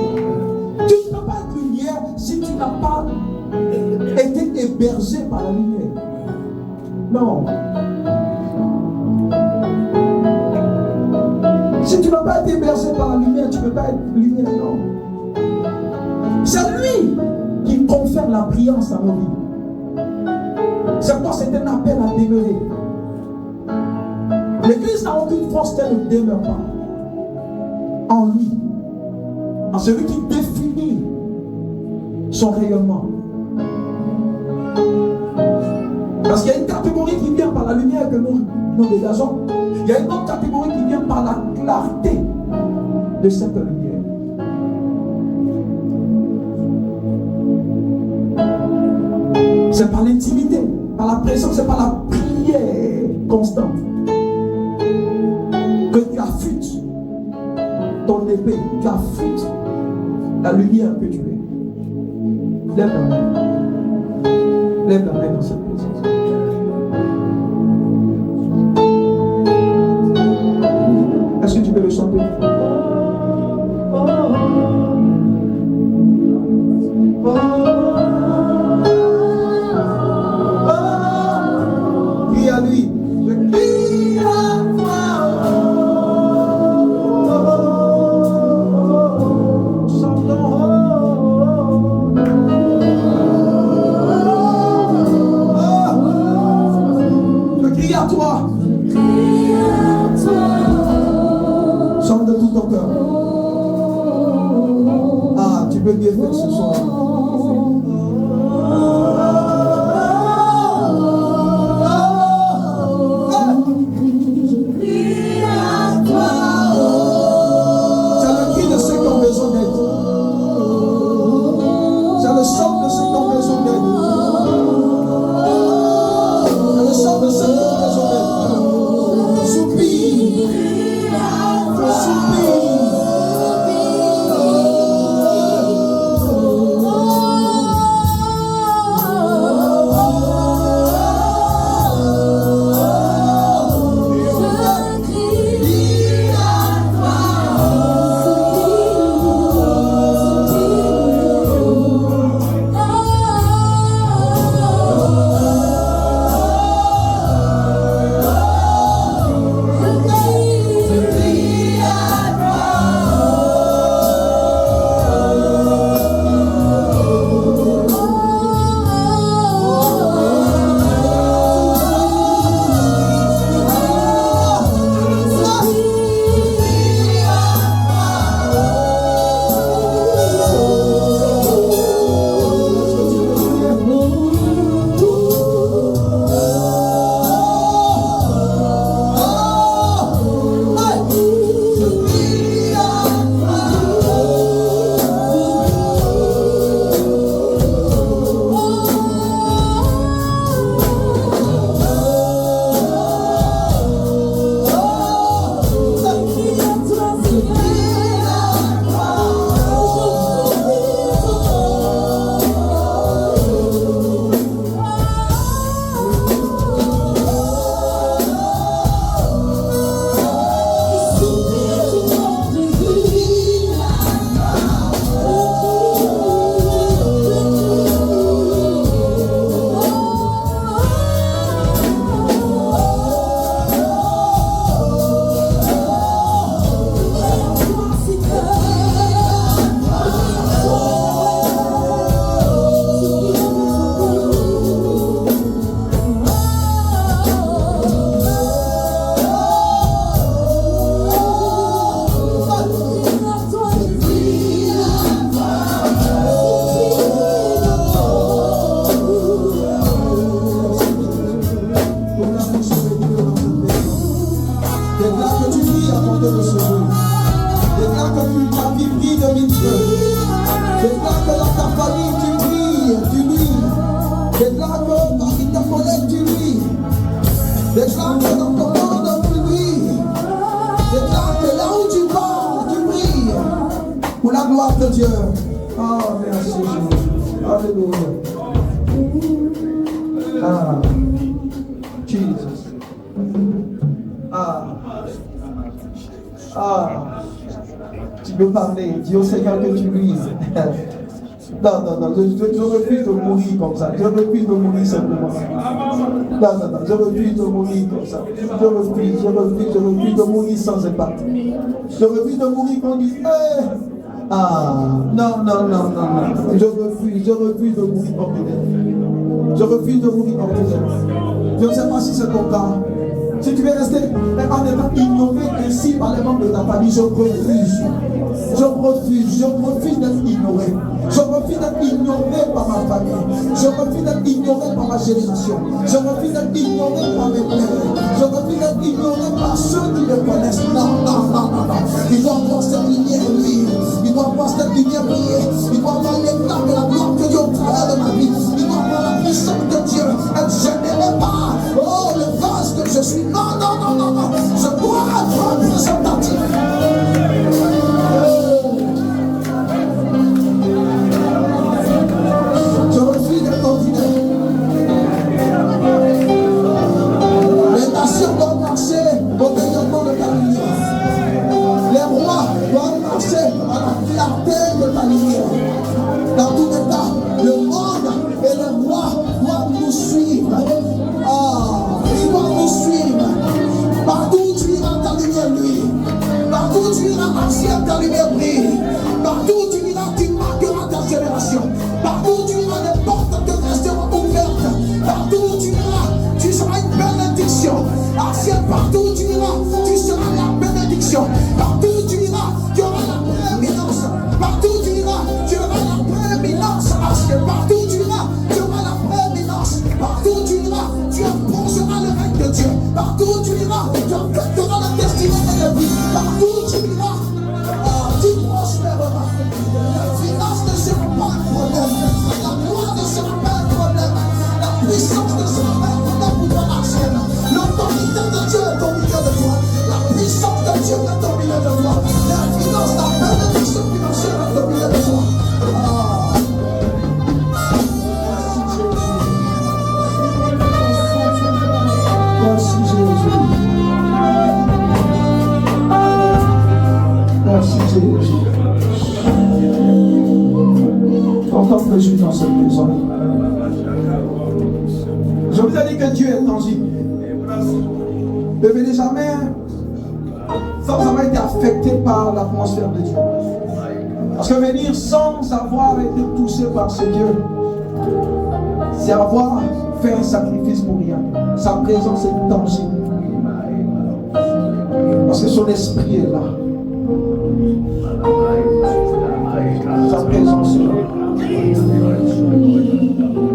Tu ne peux pas être lumière si tu n'as pas été hébergé par la lumière. Non. Si tu n'as pas été hébergé par la lumière, tu ne peux pas être lumière, non. C'est lui qui confère la brillance à nos vies. C'est quoi? C'est un appel à demeurer. L'église n'a aucune force qu'elle ne demeure pas en lui, en celui qui définit son rayonnement. Parce qu'il y a une catégorie qui vient par la lumière que nous dégageons. Il y a une autre catégorie qui vient par la clarté de cette lumière. C'est par l'intimité, par la présence, c'est par la prière constante que tu affûtes ton épée, tu affûtes la lumière que tu es. Lève la main. Lève la main dans cette présence. Est-ce que tu peux le chanter? Crie à lui. Je crie à toi. Chantons. peux bien faire ce soir. Dis au Seigneur que tu luises. Non, je refuse de mourir comme ça. Je refuse de mourir simplement. Non, je refuse de mourir comme ça. Je refuse de mourir sans impact. Je refuse de mourir qu'on dise, non. Je refuse de mourir ordinaire. Je refuse de mourir ordinaire. Je ne sais pas si c'est ton cas. Si tu veux rester en étant ignoré ainsi par les membres de ta famille, je refuse d'être ignoré. Je refuse d'être ignoré par ma famille. Je refuse d'être ignoré par ma génération. Je refuse d'être ignoré par mes pères. Je refuse d'être ignoré par ceux qui me connaissent. Non. Il doit voir cette lumière briller. Il doit voir cette lumière briller. Il doit voir l'état de la gloire de Dieu au travers de ma vie. Il doit voir la puissance de Dieu. Elle génère pas. Oh, le vase que je suis. Non. Je dois être représentatif. Je refuse d'être ordinaire. Les nations doivent marcher au rayonnement de ta lumière. Les rois doivent marcher à la clarté de ta lumière. Dans tout état, le monde et les rois doivent nous suivre. Ils doivent nous suivre. Partout où tu iras, ta lumière brille. Partout où tu iras, ancien, ta lumière brille. Partout où tu iras, tu marqueras ta génération. Partout où tu iras, les portes te resteront ouvertes. Partout où tu iras, tu seras une bénédiction. Ancien, partout où tu iras, tu seras la bénédiction. Partout où tu iras, tu auras la prééminence. Partout réjouis dans cette maison. Je vous ai dit que Dieu est tangible. Ne venez jamais sans avoir été affecté par l'atmosphère de Dieu. Parce que venir sans avoir été touché par ce Dieu, c'est avoir fait un sacrifice pour rien. Sa présence est tangible. Parce que son esprit est là. Sa présence est là.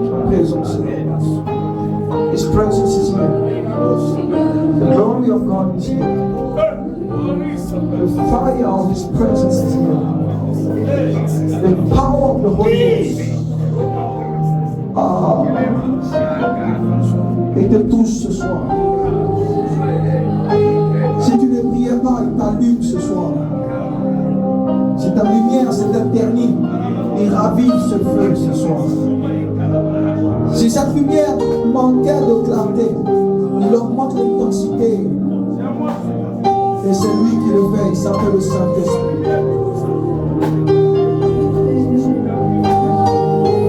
Sa présence est là. His presence is here. The glory of God is here. The fire of His presence is here. The power of the Holy Ghost. Et te touche ce soir. Si tu ne priais pas, il t'allume ce soir. Si ta lumière s'est ternie, il ravive ce feu ce soir. Si cette lumière manquait de clarté, il augmente l'intensité. Et c'est lui qui le fait, il s'appelle le Saint-Esprit.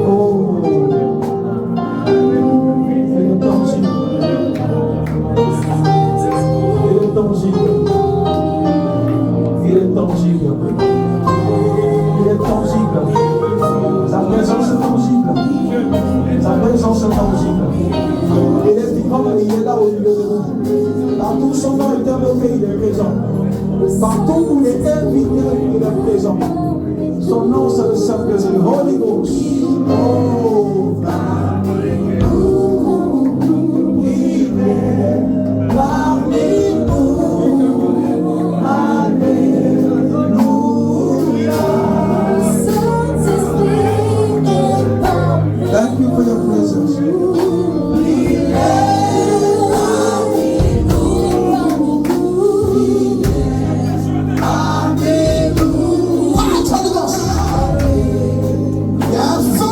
Oh, il est tangible. Il est tangible. Il est tangible. Il est tangible. Sa présence est tangible. Sa présence est tangible. Il est vivant et il est là au milieu de nous. Partout son nom est invoqué, il est présent. Partout où il est invité, il est présent. Son nom c'est le Saint-Esprit, Holy Ghost. Oh, il est parmi nous. Alléluia. Thank you for your presence. Yeah.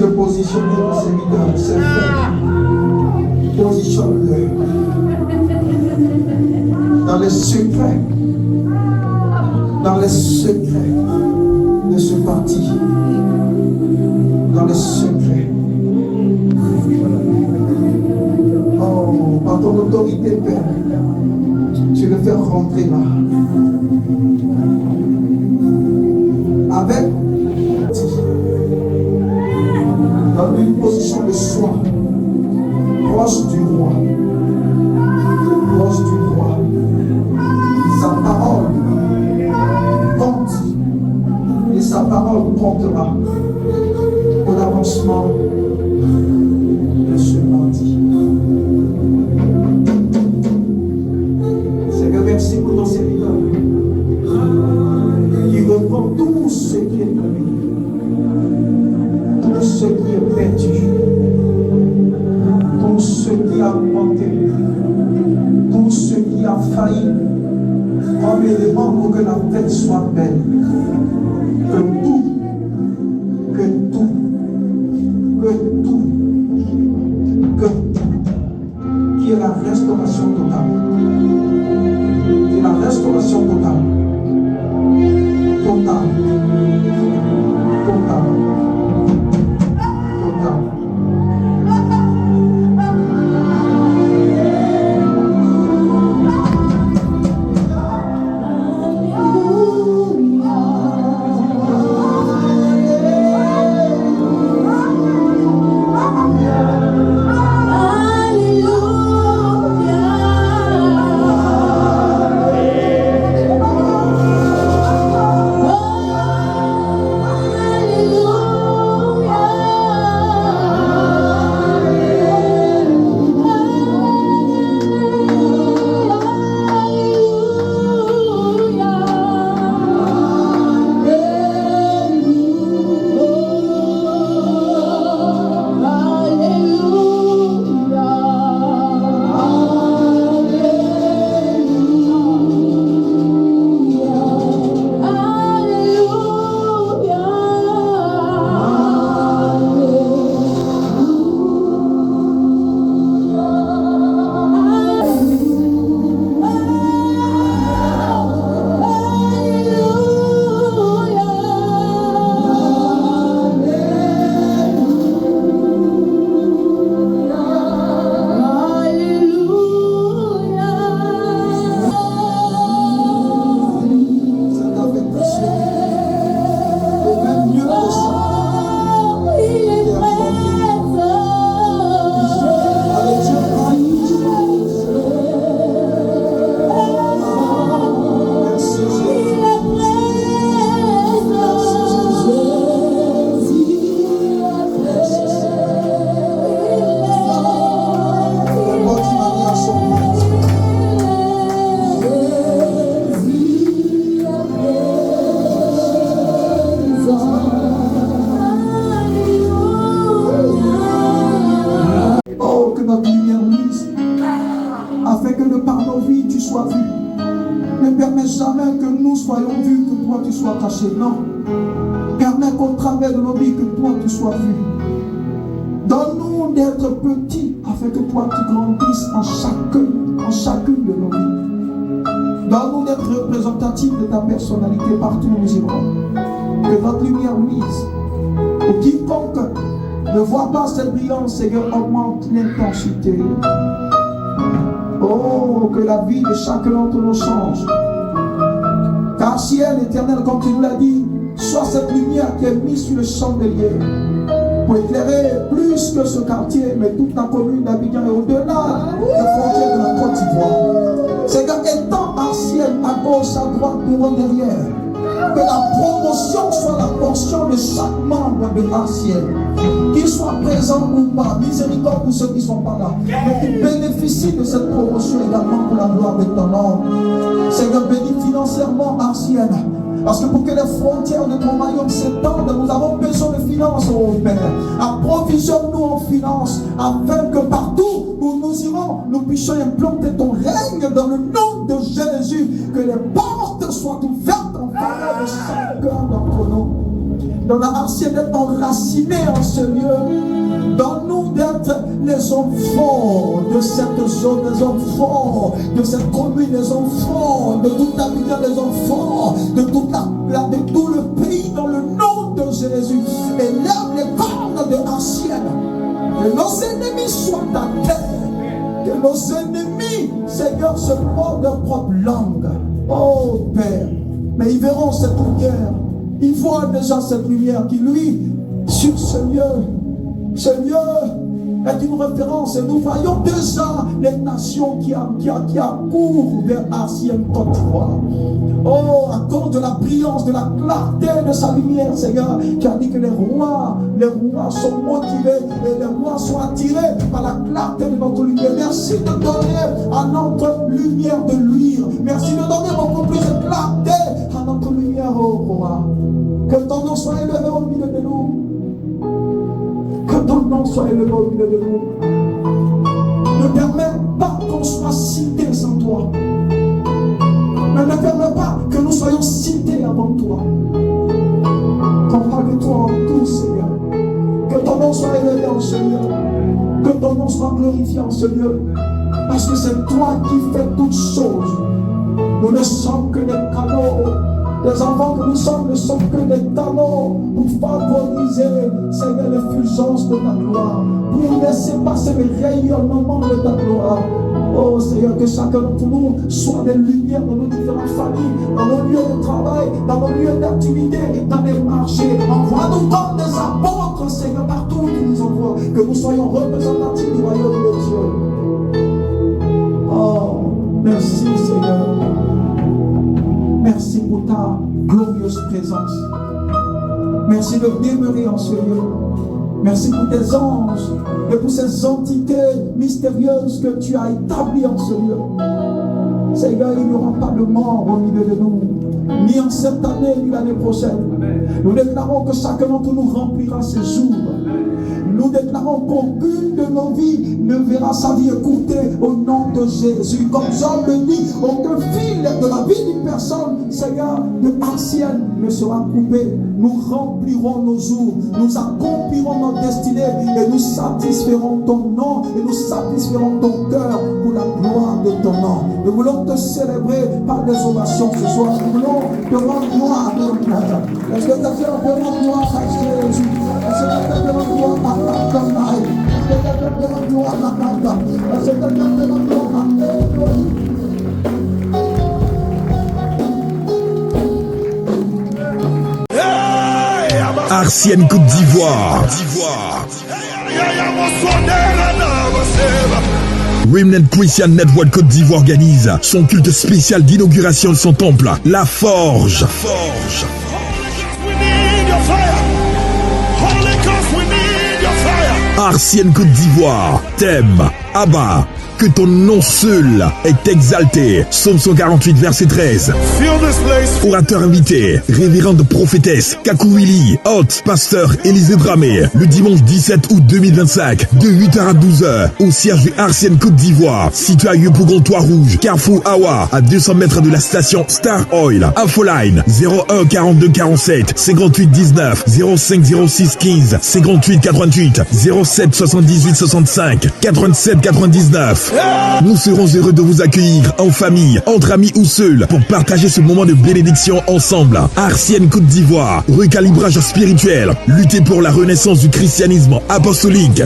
de positionner ton serviteur. C'est fait. Positionne-le dans les secrets. Dans les secrets de ce parti. Dans les secrets. Oh, par ton autorité, Père, tu le fais rentrer là. Avec dans une position de soi, proche du roi. Proche du roi. Sa parole compte et sa parole comptera pour l'avancement de ce parti. Seigneur, merci pour ton serviteur qui reprend tout ce qui est permis, tout ce qui est perdu, tout ce qui a manqué, tout ce qui a failli, comme élément pour que la fête soit belle. Que tout, qui est la restauration totale. Qui est la restauration totale. Totale. Non. Permets qu'au travers de nos vies, que toi tu sois vu. Donne-nous d'être petits afin que toi tu grandisses en chacune de nos vies. Donne-nous d'être représentatifs de ta personnalité partout où nous irons. Que votre lumière luise. Pour quiconque ne voit pas cette brillance, Seigneur, augmente l'intensité. Oh, que la vie de chacun d'entre nous change. Car ciel éternel, comme tu nous l'as dit, soit cette lumière qui est mise sur le chandelier pour éclairer plus que ce quartier, mais toute la commune d'Abidjan et au-delà des frontières de la Côte d'Ivoire. Seigneur, étends un ciel à gauche, à droite, devant, derrière. Que la promotion soit la portion de chaque membre de l'Arciel. Qu'il soit présent ou pas, miséricorde pour ceux qui ne sont pas là. Mais qu'ils bénéficient de cette promotion également pour la gloire de ton nom. Seigneur, bénis financièrement Arciel. Parce que pour que les frontières de ton royaume s'étendent, nous avons besoin de finances, oh Père. Approvisionne-nous en finances, afin que partout où nous irons, nous puissions implanter ton règne dans le nom de Jésus. Que les portes soient ouvertes en faveur de chacun d'entre nous. dans la Arsienne d'être enracinés en ce lieu. Donne-nous d'être les enfants de cette zone, les enfants de cette commune, les enfants de toute la ville, les enfants de tout le pays dans le nom de Jésus. Et lève les cornes de Arsienne. Que nos ennemis soient à terre. Que nos ennemis, Seigneur, se parlent leur propre langue. Oh Père, mais ils verront cette lumière. Ils voient déjà cette lumière qui, lui, sur ce lieu est une référence. Et nous voyons déjà les nations qui accourent vers Arsienne Côte d'Ivoire. Oh, à cause de la brillance, de la clarté de sa lumière, Seigneur, qui a dit que les rois sont motivés et les rois sont attirés par la clarté de notre lumière. Merci de donner à notre lumière de luire. Merci de donner beaucoup plus de clarté à notre lumière, oh roi. Que ton nom soit élevé au milieu de nous. Que ton nom soit élevé au milieu de nous. Ne permets pas qu'on soit cité sans toi. Mais ne permets pas que nous soyons cités avant toi. Qu'on parle de toi en tout, Seigneur. Que ton nom soit élevé en ce lieu. Que ton nom soit glorifié en ce lieu. Parce que c'est toi qui fais toutes choses. Nous ne sommes que des canaux. Les enfants que nous sommes ne sont que des talons pour favoriser, Seigneur, l'effulgence de ta gloire, pour laisser passer le rayonnement de ta gloire. Oh Seigneur, que chacun d'entre nous soit des lumières dans nos différentes familles, dans nos lieux de travail, dans nos lieux d'activité, dans les marchés. Envoie-nous comme des apôtres, Seigneur, partout où tu nous envoies, que nous soyons représentatifs du royaume de Dieu. Oh, merci Seigneur. Merci pour ta glorieuse présence. Merci de demeurer en ce lieu. Merci pour tes anges et pour ces entités mystérieuses que tu as établies en ce lieu. Seigneur, il n'y aura pas de mort au milieu de nous, ni en cette année, ni l'année prochaine. Nous déclarons que chacun d'entre nous remplira ses jours. Nous déclarons qu'aucune de nos vies ne verra sa vie écourtée au nom de Jésus. Comme Jean le dit, aucun fil de la vie d'une personne, Seigneur, de Arsienne ne sera coupé. Nous remplirons nos jours, nous accomplirons notre destinée et nous satisferons ton nom et nous satisferons ton cœur pour la gloire de ton nom. Nous voulons te célébrer par des ovations ce soir. Nous voulons te rendre gloire à ton Père. Est-ce que tu as fait un peu de gloire à Jésus? Est-ce que tu as fait un peu de gloire à Arsienne Côte d'Ivoire. Remnant Christian Network Côte d'Ivoire organise son culte spécial d'inauguration de son temple, La Forge. Arsienne Côte d'Ivoire, thème, Abba, que ton nom seul est exalté. Psaume 148, verset 13. Orateur invité, révérende prophétesse Kakouili, hôte, pasteur Élisée Dramé, le dimanche 17 août 2025, de 8h à 12h, au siège de Arsienne Côte d'Ivoire, situé à Yopougon-Toit-Rouge, Carrefour Awa, à 200 mètres de la station Star Oil. Infoline 01 42 47 58 19 05 06 15 58 88 07 78 65 87 99. Nous serons heureux de vous accueillir en famille, entre amis ou seuls pour partager ce moment de bénédiction ensemble. Arsienne Côte d'Ivoire, recalibrage spirituel, lutter pour la renaissance du christianisme apostolique.